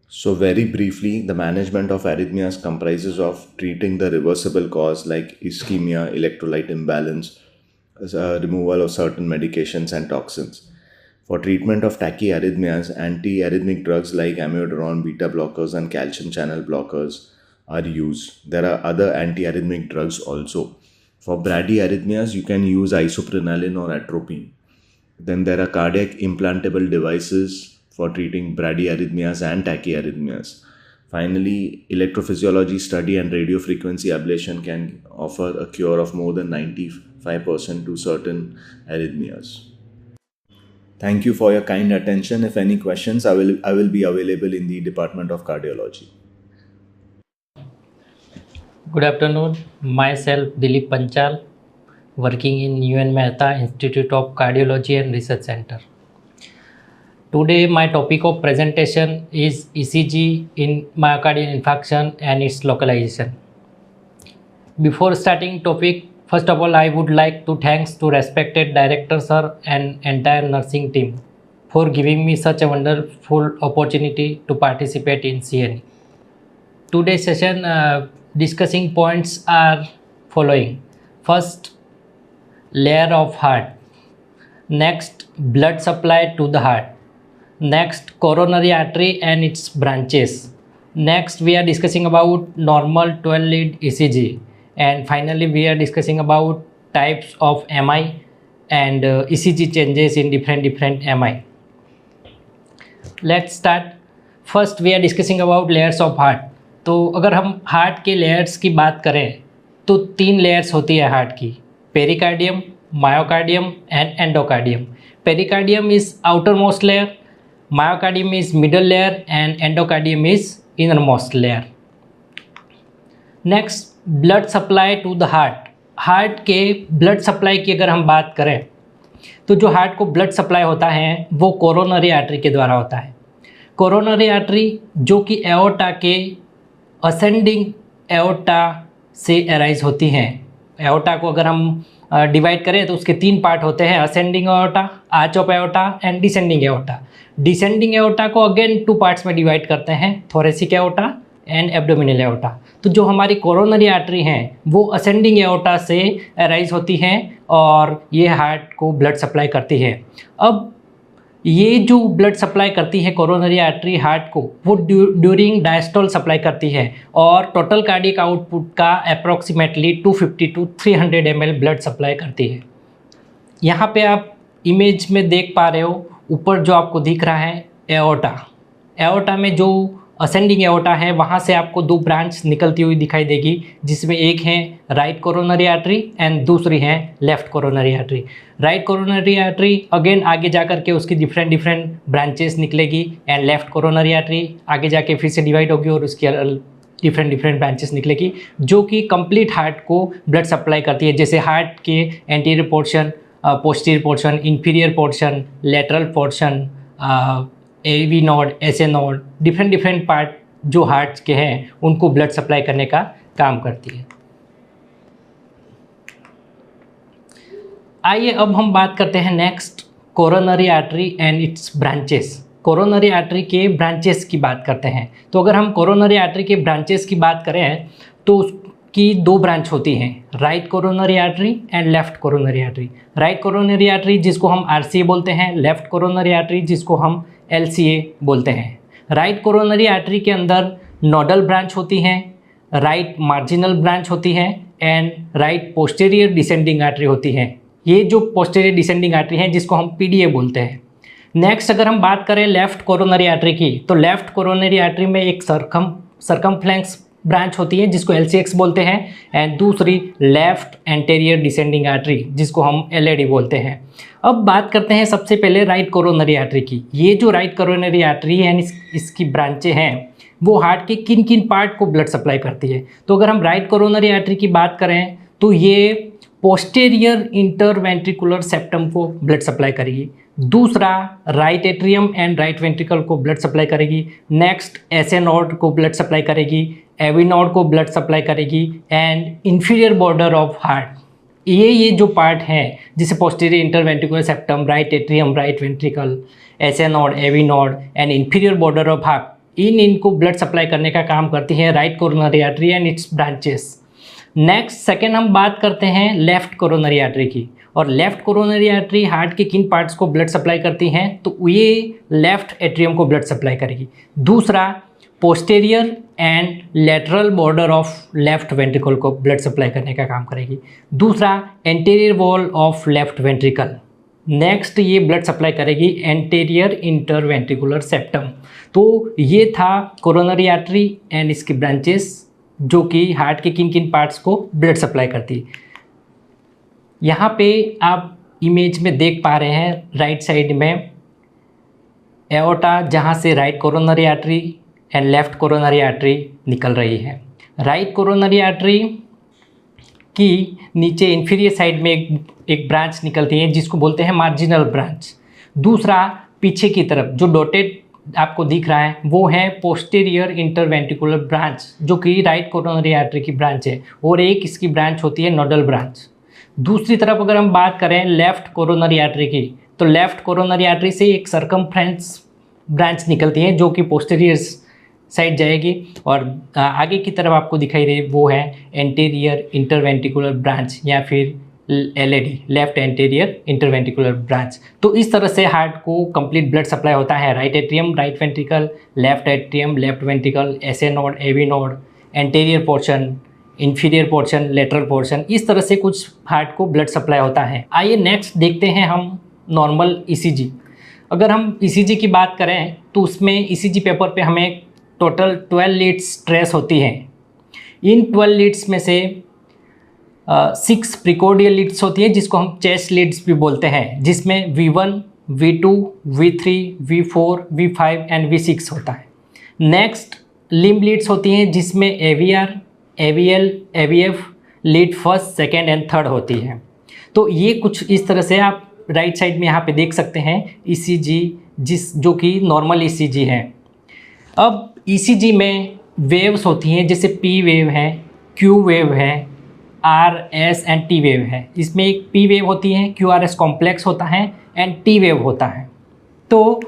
So very briefly, the management of arrhythmias comprises of treating the reversible cause like ischemia, electrolyte imbalance, removal of certain medications and toxins. For treatment of tachyarrhythmias, antiarrhythmic drugs like amiodarone, beta blockers and calcium channel blockers are used. There are other antiarrhythmic drugs also. For bradyarrhythmias, you can use isoprenaline or atropine. Then there are cardiac implantable devices for treating bradyarrhythmias and tachyarrhythmias. Finally, electrophysiology study and radiofrequency ablation can offer a cure of more than 95% to certain arrhythmias. Thank you for your kind attention. If any questions, I will be available in the Department of Cardiology. Good afternoon. Myself Dilip Panchal, working in UN Mehta Institute of Cardiology and Research Center. Today my topic of presentation is ECG in myocardial infarction and its localization. Before starting topic, first of all I would like to thanks to respected director sir and entire nursing team for giving me such a wonderful opportunity to participate in CNE. Today's session discussing points are following. First, layer of heart. Next, blood supply to the heart. Next, coronary artery and its branches. Next, we are discussing about normal 12 lead ECG. And finally, we are discussing about types of MI and ECG changes in different MI. Let's start. First, we are discussing about layers of heart. तो अगर हम heart के layers की बात करें तो 3 layers होती है हार्ट की, pericardium, myocardium and endocardium. Pericardium is outer most layer, myocardium is middle layer and endocardium is inner most layer. Next, blood supply to the heart. Heart के ब्लड सप्लाई की अगर हम बात करें तो जो हार्ट को ब्लड सप्लाई होता है वो कोरोनरी आर्टरी के द्वारा होता है. कोरोनरी आर्टरी जो कि एओर्टा के असेंडिंग एओर्टा से अराइज होती हैं. एओर्टा को अगर हम डिवाइड करें तो उसके 3 पार्ट होते हैं, ascending aorta, arch of aorta and descending aorta. Descending aorta को अगेन 2 पार्ट्स में डिवाइड करते हैं, thoracic aorta and abdominal aorta. तो जो हमारी कोरोनरी आर्टरी हैं वो असेंडिंग एओर्टा से अराइज होती हैं और ये हार्ट को ब्लड सप्लाई करती है. अब ये जो ब्लड सप्लाई करती है कोरोनरी आर्टरी हार्ट को, वो ड्यूरिंग डायस्टोल सप्लाई करती है और टोटल कार्डियक आउटपुट का approximately 250 to 300 ml blood supply करती है. यहाँ पे आप इमेज में देख पा रहे हो, ऊपर जो आपको दिख रहा है एओर्टा. एओर्टा में जो असेंडिंग एओर्टा है वहाँ से आपको 2 ब्रांच निकलती हुई दिखाई देगी, जिसमें एक है राइट कोरोनरी आर्टरी एंड दूसरी है left coronary artery. Right coronary artery again आगे जा कर के उसकी डिफरेंट ब्रांचेस निकलेगी एंड लेफ्ट कोरोनरी आर्टरी आगे जाके फिर से डिवाइड होगी और उसकी डिफरेंट ब्रांचेस निकलेगी जो कि कंप्लीट हार्ट को ब्लड सप्लाई करती है. जैसे हार्ट के anterior portion, posterior portion, inferior portion, lateral portion, AV node, SA node, different part जो हार्ट के हैं उनको ब्लड सप्लाई करने का काम करती है. आइए अब हम बात करते हैं next coronary artery and it's branches. Coronary artery के ब्रांचेस की बात करते हैं. तो अगर हम कोरोनरी आर्टरी के ब्रांचेस की बात करें तो उसकी 2 ब्रांच होती हैं, right coronary artery and left coronary artery. Right coronary artery जिसको हम RCA बोलते हैं, लेफ्ट कोरोनरी आर्टरी जिसको हम LCA बोलते हैं। राइट कोरोनरी आर्टरी के अंदर नोडल ब्रांच होती हैं, राइट मार्जिनल ब्रांच होती है and right posterior descending artery होती है। ये जो पोस्टीरियर डिसेंडिंग आर्टरी है जिसको हम PDA बोलते हैं। नेक्स्ट अगर हम बात करें लेफ्ट कोरोनरी आर्टरी की, तो लेफ्ट कोरोनरी आर्टरी में एक सर्कमफ्लेक्स ब्रांच होती है जिसको LCX बोलते हैं एंड दूसरी लेफ्ट एंटेरियर डिसेंडिंग आर्टरी जिसको हम LAD बोलते हैं। अब बात करते हैं सबसे पहले राइट कोरोनरी आर्टरी की। ये जो राइट कोरोनरी आर्टरी है इसकी ब्रांचें हैं वो हार्ट के किन किन पार्ट को ब्लड सप्लाई करती है। तो अगर हम राइट कोरोनरी आर्टरी की बात करें तो ये पोस्टेरियर इंटरवेंट्रिकुलर सेप्टम को ब्लड सप्लाई करेगी। दूसरा right atrium and right ventricle को ब्लड सप्लाई करेगी। नेक्स्ट SA नोड को ब्लड सप्लाई करेगी, AV नोड को ब्लड सप्लाई करेगी and inferior border of heart. ये जो पार्ट है जिसे posterior interventricular septum, right atrium, right ventricle, SA node, AV node and inferior border of heart, इनको blood supply करने का काम करती है right coronary artery and it's branches. Next second हम बात करते हैं लेफ्ट कोरोनरी आर्टरी की। और लेफ्ट कोरोनरी आर्टरी हार्ट के किन पार्ट्स को ब्लड सप्लाई करती हैं, तो ये लेफ्ट एट्रियम को ब्लड सप्लाई करेगी। दूसरा posterior and lateral border of left ventricle को ब्लड सप्लाई करने का काम करेगी। दूसरा anterior wall of left ventricle. Next ये ब्लड सप्लाई करेगी एंटीरियर इंटरवेंट्रिकुलर सेप्टम। तो ये था कोरोनरी आर्टरी एंड इसकी ब्रांचेस जो कि हार्ट के किन किन पार्ट्स को ब्लड सप्लाई करती है। यहाँ पे आप इमेज में देख पा रहे हैं राइट साइड में एओर्टा जहाँ से right coronary artery and left coronary artery निकल रही है। राइट कोरोनरी आर्टरी की नीचे इंफीरियर साइड में एक ब्रांच निकलती है जिसको बोलते हैं मार्जिनल ब्रांच। दूसरा पीछे की तरफ जो डॉटेड आपको दिख रहा है वो है पोस्टीरियर इंटरवेंट्रिकुलर ब्रांच जो कि राइट कोरोनरी आर्टरी की ब्रांच है और एक इसकी ब्रांच होती है नोडल ब्रांच। दूसरी तरफ अगर हम बात करें लेफ्ट कोरोनरी आर्टरी की, तो लेफ्ट कोरोनरी आर्टरी से एक सर्कमफ्रेंस ब्रांच निकलती है जो कि पोस्टीरियर साइड जाएगी और आगे की तरफ आपको दिखाई रही वो है एंटीरियर इंटरवेंट्रिकुलर ब्रांच या फिर LAD, left anterior interventricular branch. तो इस तरह से हार्ट को कंप्लीट ब्लड सप्लाई होता है। Right atrium, right ventricle, left atrium, left ventricle, SA node, AV node, anterior portion, inferior portion, lateral portion, इस तरह से कुछ हार्ट को ब्लड सप्लाई होता है। आइए नेक्स्ट देखते हैं हम नॉर्मल ECG। अगर हम ECG की बात करें तो उसमें ECG पेपर पे हमें टोटल 12 लीड्स ट्रेस होती हैं। इन 12 लीड्स में से 6 प्रिकोर्डियल लीड्स होती है जिसको हम चेस्ट लीड्स भी बोलते हैं, जिसमें V1, V2, V3, V4, V5 and V6 होता है। नेक्स्ट लिम्ब लीड्स होती हैं जिसमें AVR, AVL, AVF lead first, second and third होती है। तो ये कुछ इस तरह से आप राइट साइड में यहाँ पे देख सकते हैं ECG जो कि नॉर्मल ECG है। अब ECG में वेव्स होती हैं जैसे P वेव है, Q वेव है, R, S and T wave है। इसमें एक P वेव होती है, QRS कॉम्प्लेक्स होता है एंड T वेव होता है। तो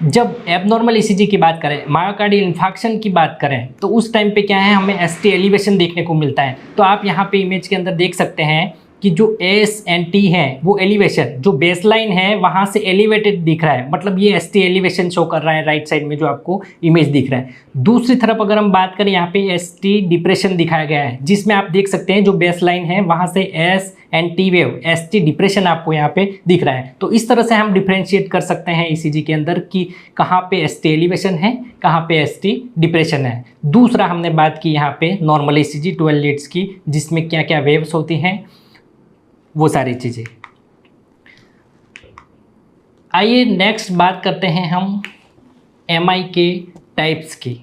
जब एबनॉर्मल ECG की बात करें, मायोकार्डियल इन्फार्क्शन की बात करें तो उस टाइम पे क्या है, हमें ST एलिवेशन देखने को मिलता है। तो आप यहाँ पे इमेज के अंदर देख सकते हैं कि जो S एंड T है वो एलिवेशन जो बेसलाइन है वहाँ से एलिवेटेड दिख रहा है, मतलब ये ST एलिवेशन शो कर रहा है राइट साइड में जो आपको इमेज दिख रहा है। दूसरी तरफ अगर हम बात करें यहाँ पे ST डिप्रेशन दिखाया गया है जिसमें आप देख सकते हैं जो बेसलाइन है वहाँ से S and T wave ST depression आपको यहाँ पे दिख रहा है। तो इस तरह से हम डिफ्रेंशिएट कर सकते हैं ECG के अंदर कि कहाँ पे ST एलिवेशन है, कहाँ पे ST डिप्रेशन है। दूसरा हमने बात की यहाँ पे नॉर्मल ECG 12 लीड्स की जिसमें क्या क्या वेव्स होती हैं वो सारी चीज़ें। आइए नेक्स्ट बात करते हैं हम MI के टाइप्स की।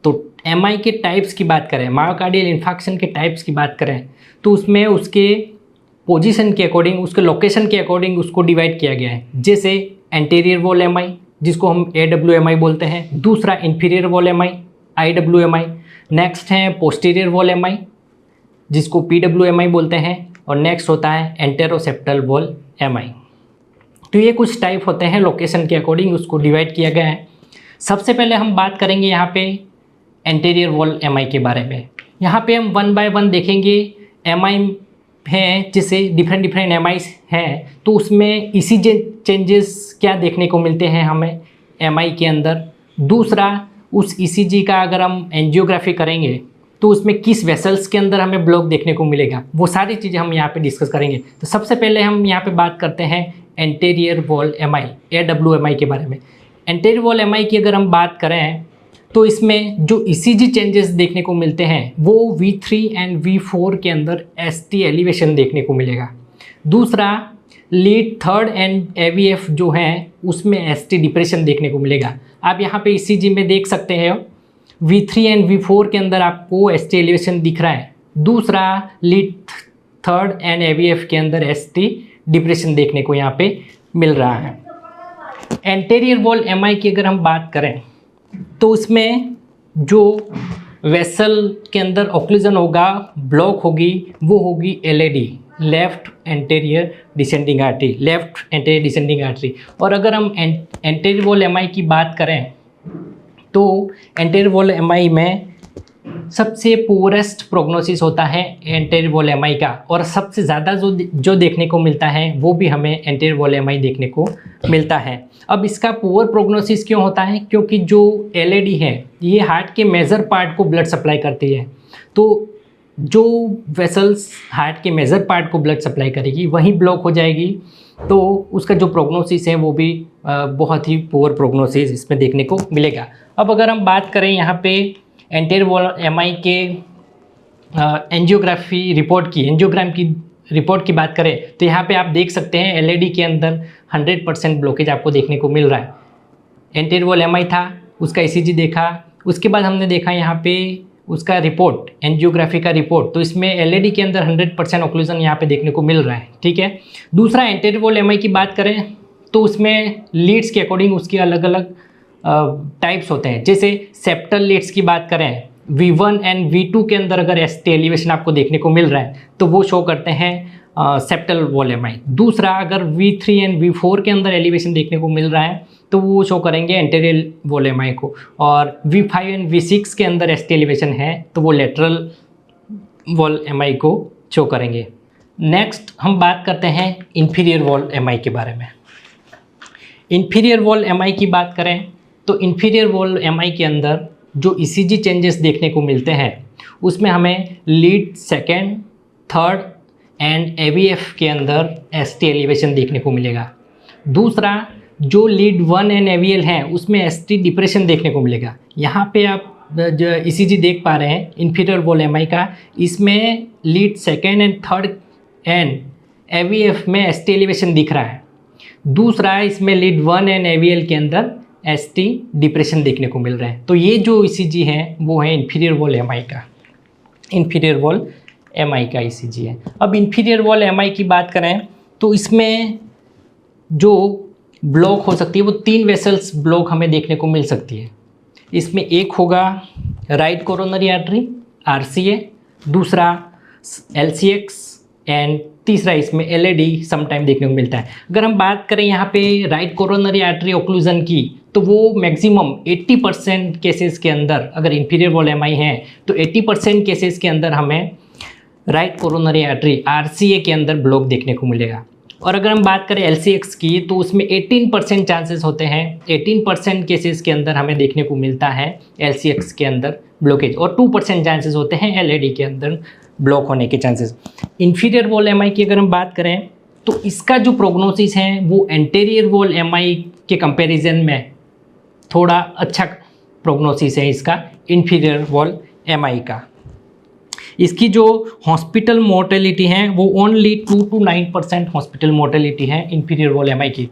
तो MI के टाइप्स की बात करें, मायोकार्डियल इन्फार्क्शन के टाइप्स की बात करें तो उसमें उसके पोजीशन के अकॉर्डिंग, उसके लोकेशन के अकॉर्डिंग उसको डिवाइड किया गया है। जैसे एंटीरियर वॉल MI जिसको हम AWMI बोलते हैं, दूसरा inferior wall MI IWMI, next है पोस्टीरियर वॉल MI जिसको PWMI बोलते हैं और नेक्स्ट होता है एंटेरोसेप्टल वॉल MI। तो ये कुछ टाइप होते हैं, लोकेशन के अकॉर्डिंग उसको डिवाइड किया गया है। सबसे पहले हम बात करेंगे यहाँ पे एंटीरियर वॉल MI के बारे में। यहाँ पे हम 1 बाय 1 देखेंगे। MI हैं जैसे डिफरेंट MIs हैं तो उसमें ECG चेंजेस क्या देखने को मिलते हैं हमें। एमआई के अंदर। दूसरा, उस ईसीजी का अगर हम एंजियोग्राफी करेंगे तो उसमें किस वेसल्स के अंदर हमें ब्लॉक देखने को मिलेगा, वो सारी चीज़ें हम यहाँ पे डिस्कस करेंगे। तो सबसे पहले हम यहाँ पे बात करते हैं एंटीरियर वॉल एमआई, AWMI के बारे में। एंटीरियर वॉल एमआई की अगर हम बात करें तो इसमें जो ईसीजी चेंजेस देखने को मिलते हैं वो V3 एंड V4 के अंदर ST एलिवेशन देखने को मिलेगा। दूसरा, लीड थर्ड एंड AVF जो हैं उसमें ST डिप्रेशन देखने को मिलेगा। आप यहाँ पे ईसीजी में देख सकते हैं V3 एंड V4 के अंदर आपको ST एलिवेशन दिख रहा है। दूसरा, लीड थर्ड एंड AVF के अंदर ST डिप्रेशन देखने को यहाँ पे मिल रहा है। एंटीरियर वॉल एमआई की अगर हम बात करें तो उसमें जो वेसल के अंदर ऑक्लूजन होगा, ब्लॉक होगी, वो होगी LAD, left anterior descending artery, left anterior descending artery. और अगर हम एंटीरियर वॉल एमआई की बात करें तो एंटीरियर वॉल एमआई में सबसे पुअरेस्ट प्रोग्नोसिस होता है एंटीरियर वॉल एमआई का, और सबसे ज़्यादा जो देखने को मिलता है वो भी हमें एंटीरियर वॉल एमआई देखने को मिलता है। अब इसका पुअर प्रोग्नोसिस क्यों होता है? क्योंकि जो LAD है ये हार्ट के मेजर पार्ट को ब्लड सप्लाई करती है। तो जो वेसल्स हार्ट के मेजर पार्ट को ब्लड सप्लाई करेगी वहीं ब्लॉक हो जाएगी, तो उसका जो प्रोग्नोसिस है वो भी बहुत ही पुअर प्रोग्नोसिस इसमें देखने को मिलेगा। अब अगर हम बात करें यहाँ पे एंटीरियर वॉल एमआई के एंजियोग्राफी रिपोर्ट की, एंजियोग्राम की रिपोर्ट की बात करें तो यहाँ पे आप देख सकते हैं LAD के अंदर 100% ब्लॉकेज आपको देखने को मिल रहा है। एंटीरियर वॉल एमआई था, उसका ECG देखा, उसके बाद हमने देखा यहाँ पे उसका रिपोर्ट, एंजियोग्राफी का रिपोर्ट, तो इसमें LAD के अंदर 100% ऑक्लूजन यहाँ पे देखने को मिल रहा है। ठीक है। दूसरा, एंटीरियर वॉल एमआई की बात करें तो उसमें लीड्स के अकॉर्डिंग उसके अलग अलग टाइप्स होते हैं। जैसे सेप्टल लीड्स की बात करें, V1 एंड V2 के अंदर अगर ST एलिवेशन आपको देखने को मिल रहा है तो वो शो करते हैं सेप्टल वॉल एमआई। दूसरा, अगर V3 एंड V4 के अंदर एलिवेशन देखने को मिल रहा है तो वो शो करेंगे एंटीरियर वॉल एमआई को, और V5 एंड V6 के अंदर ST एलिवेशन है तो वो लेटरल वॉल एमआई को शो करेंगे। नेक्स्ट हम बात करते हैं इंफीरियर वॉल एमआई के बारे में। इंफीरियर वॉल एमआई की बात करें तो इंफीरियर वॉल एमआई के अंदर जो ECG चेंजेस देखने को मिलते हैं उसमें हमें lead second, third and AVF के अंदर ST एलिवेशन देखने को मिलेगा। दूसरा, जो लीड 1 एंड AVL हैं उसमें ST डिप्रेशन देखने को मिलेगा। यहाँ पे आप जो ECG देख पा रहे हैं इंफीरियर वॉल एमआई का, इसमें lead second and third and AVF में ST एलिवेशन दिख रहा है। दूसरा, इसमें लीड 1 एंड AVL के अंदर ST डिप्रेशन देखने को मिल रहा है। तो ये जो ECG है वो है इंफीरियर वॉल एमआई का, इंफीरियर वॉल एमआई का ECG है। अब इंफीरियर वॉल एमआई की बात करें तो इसमें जो ब्लॉक हो सकती है वो 3 वेसल्स ब्लॉक हमें देखने को मिल सकती है। इसमें एक होगा राइट कोरोनरी आर्टरी RCA, दूसरा LCX एंड तीसरा इसमें LAD समटाइम देखने को मिलता है। अगर हम बात करें यहाँ पे राइट कोरोनरी आर्टरी ऑक्लूजन की तो वो मैक्सिमम 80% केसेस के अंदर, अगर इंफीरियर वॉल एमआई है तो 80% केसेस के अंदर हमें राइट कोरोनरी आर्टरी RCA के अंदर ब्लॉक देखने को मिलेगा। और अगर हम बात करें LCX की तो उसमें 18% चांसेस होते हैं, 18% केसेस के अंदर हमें देखने को मिलता है LCX के अंदर ब्लॉकेज, और 2% चांसेस होते हैं LAD के अंदर ब्लॉक होने के चांसेस। इंफीरियर वॉल एमआई की अगर हम बात करें तो इसका जो प्रोग्नोसिस है वो एंटीरियर वॉल एमआई के कंपैरिजन में थोड़ा अच्छा प्रोग्नोसिस है इसका इंफीरियर वॉल एमआई का। इसकी जो हॉस्पिटल मोर्टेलिटी है वो ओनली 2 to 9% हॉस्पिटल मोर्टेलिटी है इंफीरियर वॉल एमआई की।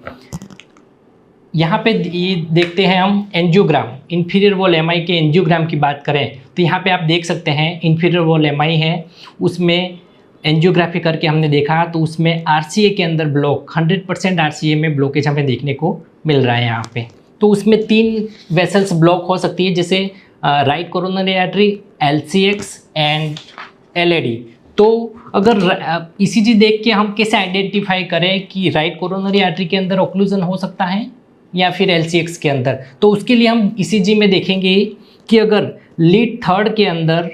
यहाँ पे ये देखते हैं हम एंजियोग्राम, इंफीरियर वॉल एमआई के एंजियोग्राम की बात करें तो यहाँ पे आप देख सकते हैं इंफीरियर वॉल एमआई है, उसमें एंजियोग्राफी करके हमने देखा तो उसमें RCA के अंदर ब्लॉक 100% RCA में ब्लॉकेज हमें देखने को मिल रहा है यहाँ पे। तो उसमें 3 वेसल्स ब्लॉक हो सकती है, जैसे right coronary artery, LCX and LAD। तो अगर ECG देख के हम कैसे आइडेंटिफाई करें कि राइट कोरोनरी आर्टरी के अंदर ऑक्लूजन हो सकता है या फिर LCX के अंदर, तो उसके लिए हम ECG में देखेंगे कि अगर लीड थर्ड के अंदर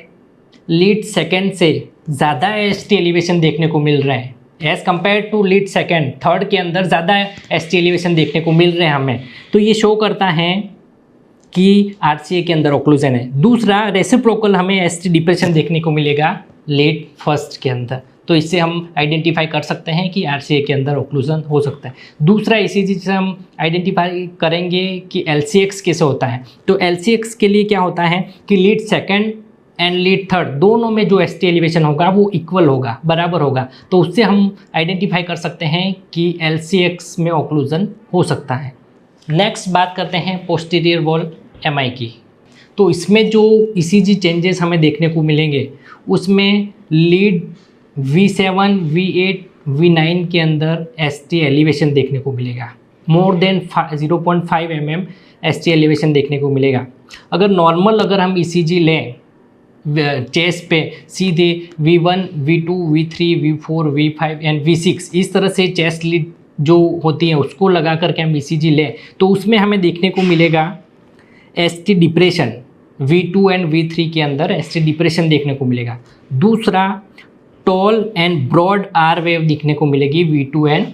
लीड सेकेंड से ज़्यादा ST एलिवेशन देखने को मिल रहा है, as compare to lead second, third के अंदर ज़्यादा एस एलिवेशन देखने को मिल रहे हैं हमें, तो ये शो करता है कि RCA के अंदर ओक्लूजन है। दूसरा, रेसिप्रोकल हमें ST डिप्रेशन देखने को मिलेगा लीड फर्स्ट के अंदर, तो इससे हम आइडेंटिफाई कर सकते हैं कि RCA के अंदर ओक्लूजन हो सकता है। दूसरा ECG से हम आइडेंटिफाई करेंगे कि LCX कैसे होता है। तो LCX के लिए क्या होता है कि lead second and lead third दोनों में जो ST एलिवेशन होगा वो इक्वल होगा, बराबर होगा, तो उससे हम आइडेंटिफाई कर सकते हैं कि LCX में ओक्लूजन हो सकता है। नेक्स्ट बात करते हैं पोस्टीरियर वॉल MI की। तो इसमें जो ECG चेंजेस हमें देखने को मिलेंगे उसमें लीड V7, V8, V9 के अंदर ST एलिवेशन देखने को मिलेगा, more than 0.5 mm ST elevation देखने को मिलेगा। अगर नॉर्मल अगर हम ECG लें चेस्ट पे सीधे V1, V2, V3, V4, V5 and V6 इस तरह से चेस्ट लीड जो होती है उसको लगा करके हम ECG लें तो उसमें हमें देखने को मिलेगा ST depression, V2 and V3 के अंदर ST डिप्रेशन देखने को मिलेगा। दूसरा, tall and broad R wave देखने को मिलेगी V2 एंड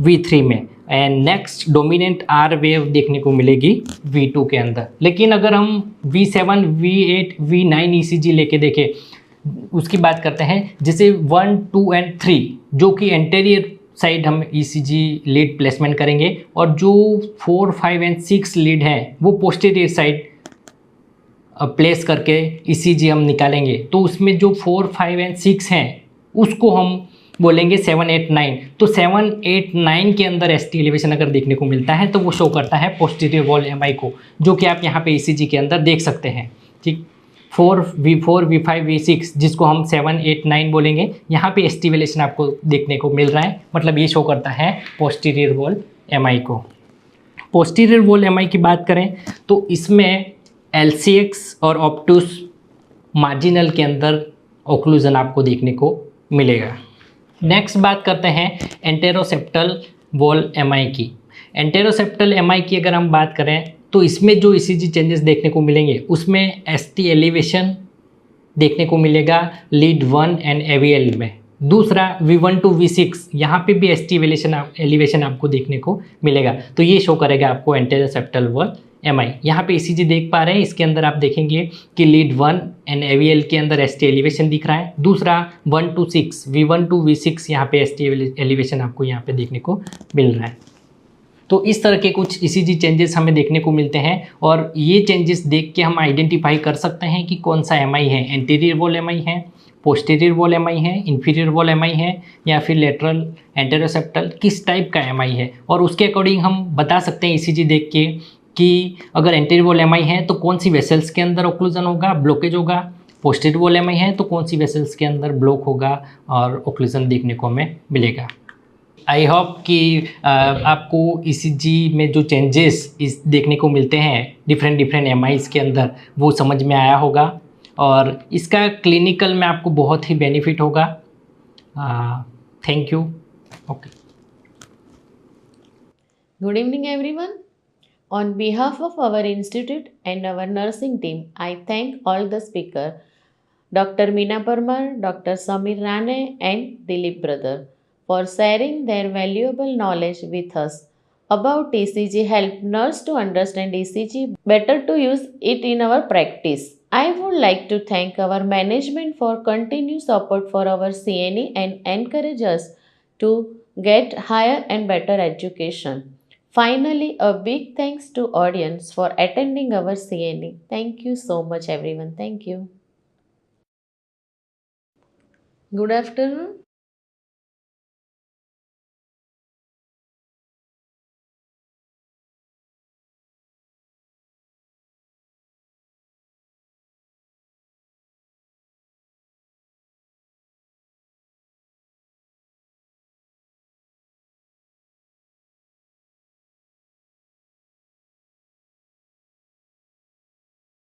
V3 में, and next dominant R wave देखने को मिलेगी V2 के अंदर। लेकिन अगर हम V7, V8, V9 ECG लेके देखें, उसकी बात करते हैं, जैसे 1, 2 एंड 3 जो कि एंटेरियर साइड हम ECG लीड प्लेसमेंट करेंगे, और जो 4, 5 एंड 6 लीड हैं वो पोस्टीरियर साइड प्लेस करके ECG हम निकालेंगे। तो उसमें जो 4, 5 एंड 6 हैं उसको हम बोलेंगे 7, 8, 9। तो 7, 8, 9 के अंदर ST एलिवेशन अगर देखने को मिलता है तो वो शो करता है पोस्टीरियर वॉल MI को, जो कि आप यहाँ पे ECG के अंदर देख सकते हैं। ठीक, V4, V5, V6 जिसको हम 7, 8, 9 बोलेंगे, यहाँ पे ST एलिवेशन आपको देखने को मिल रहा है, मतलब ये शो करता है पोस्टीरियर वॉल MI को। पोस्टीरियर वॉल MI की बात करें तो इसमें LCX और ऑब्टूस मार्जिनल के अंदर ओक्लूजन आपको देखने को मिलेगा। नेक्स्ट बात करते हैं एंटेरोसेप्टल वॉल MI की। एंटेरोसेप्टल MI की अगर हम बात करें तो इसमें जो ECG चेंजेस देखने को मिलेंगे उसमें ST एलिवेशन देखने को मिलेगा लीड 1 एंड AVL में। दूसरा, V1 to V6 यहाँ पे भी ST एलिवेशन आपको देखने को मिलेगा, तो ये शो करेगा आपको एंटेरोसेप्टल वॉल MI। यहाँ पे ECG देख पा रहे हैं, इसके अंदर आप देखेंगे कि लीड 1 एंड AVL के अंदर ST एलिवेशन दिख रहा है। दूसरा, 1 to 6, V1 to V6 यहाँ पे ST एलिवेशन आपको यहाँ पे देखने को मिल रहा है। तो इस तरह के कुछ ECG चेंजेस हमें देखने को मिलते हैं, और ये चेंजेस देख के हम आइडेंटिफाई कर सकते हैं कि कौन सा MI है, एंटीरियर वॉल MI है, पोस्टीरियर वॉल MI है, इंफीरियर वॉल MI है, या फिर लेटरल एंटेरोसेप्टल किस टाइप का MI है। और उसके अकॉर्डिंग हम बता सकते हैं ECG देख के कि अगर एंटीरियर वॉल MI है तो कौन सी वेसल्स के अंदर ओक्लूजन होगा, ब्लॉकेज होगा। पोस्टीरियर वॉल MI है तो कौन सी वेसल्स के अंदर ब्लॉक होगा और ओक्लूजन देखने को हमें मिलेगा। आई होप कि आपको ECG में जो चेंजेस इस देखने को मिलते हैं डिफरेंट MIs के अंदर वो समझ में आया होगा, और इसका क्लिनिकल में आपको बहुत ही बेनिफिट होगा। Thank you. Okay, Good evening, everyone. On behalf of our institute and our nursing team, I thank all the speakers, Dr. Meena Parmar, Dr. Samir Rane, and Dilip Brother, for sharing their valuable knowledge with us about ECG. Help nurse to understand ECG better to use it in our practice. I would like to thank our management for continued support for our CNE and encourage us to get higher and better education. Finally, a big thanks to audience for attending our CNE. Thank you so much, everyone. Thank you. Good afternoon.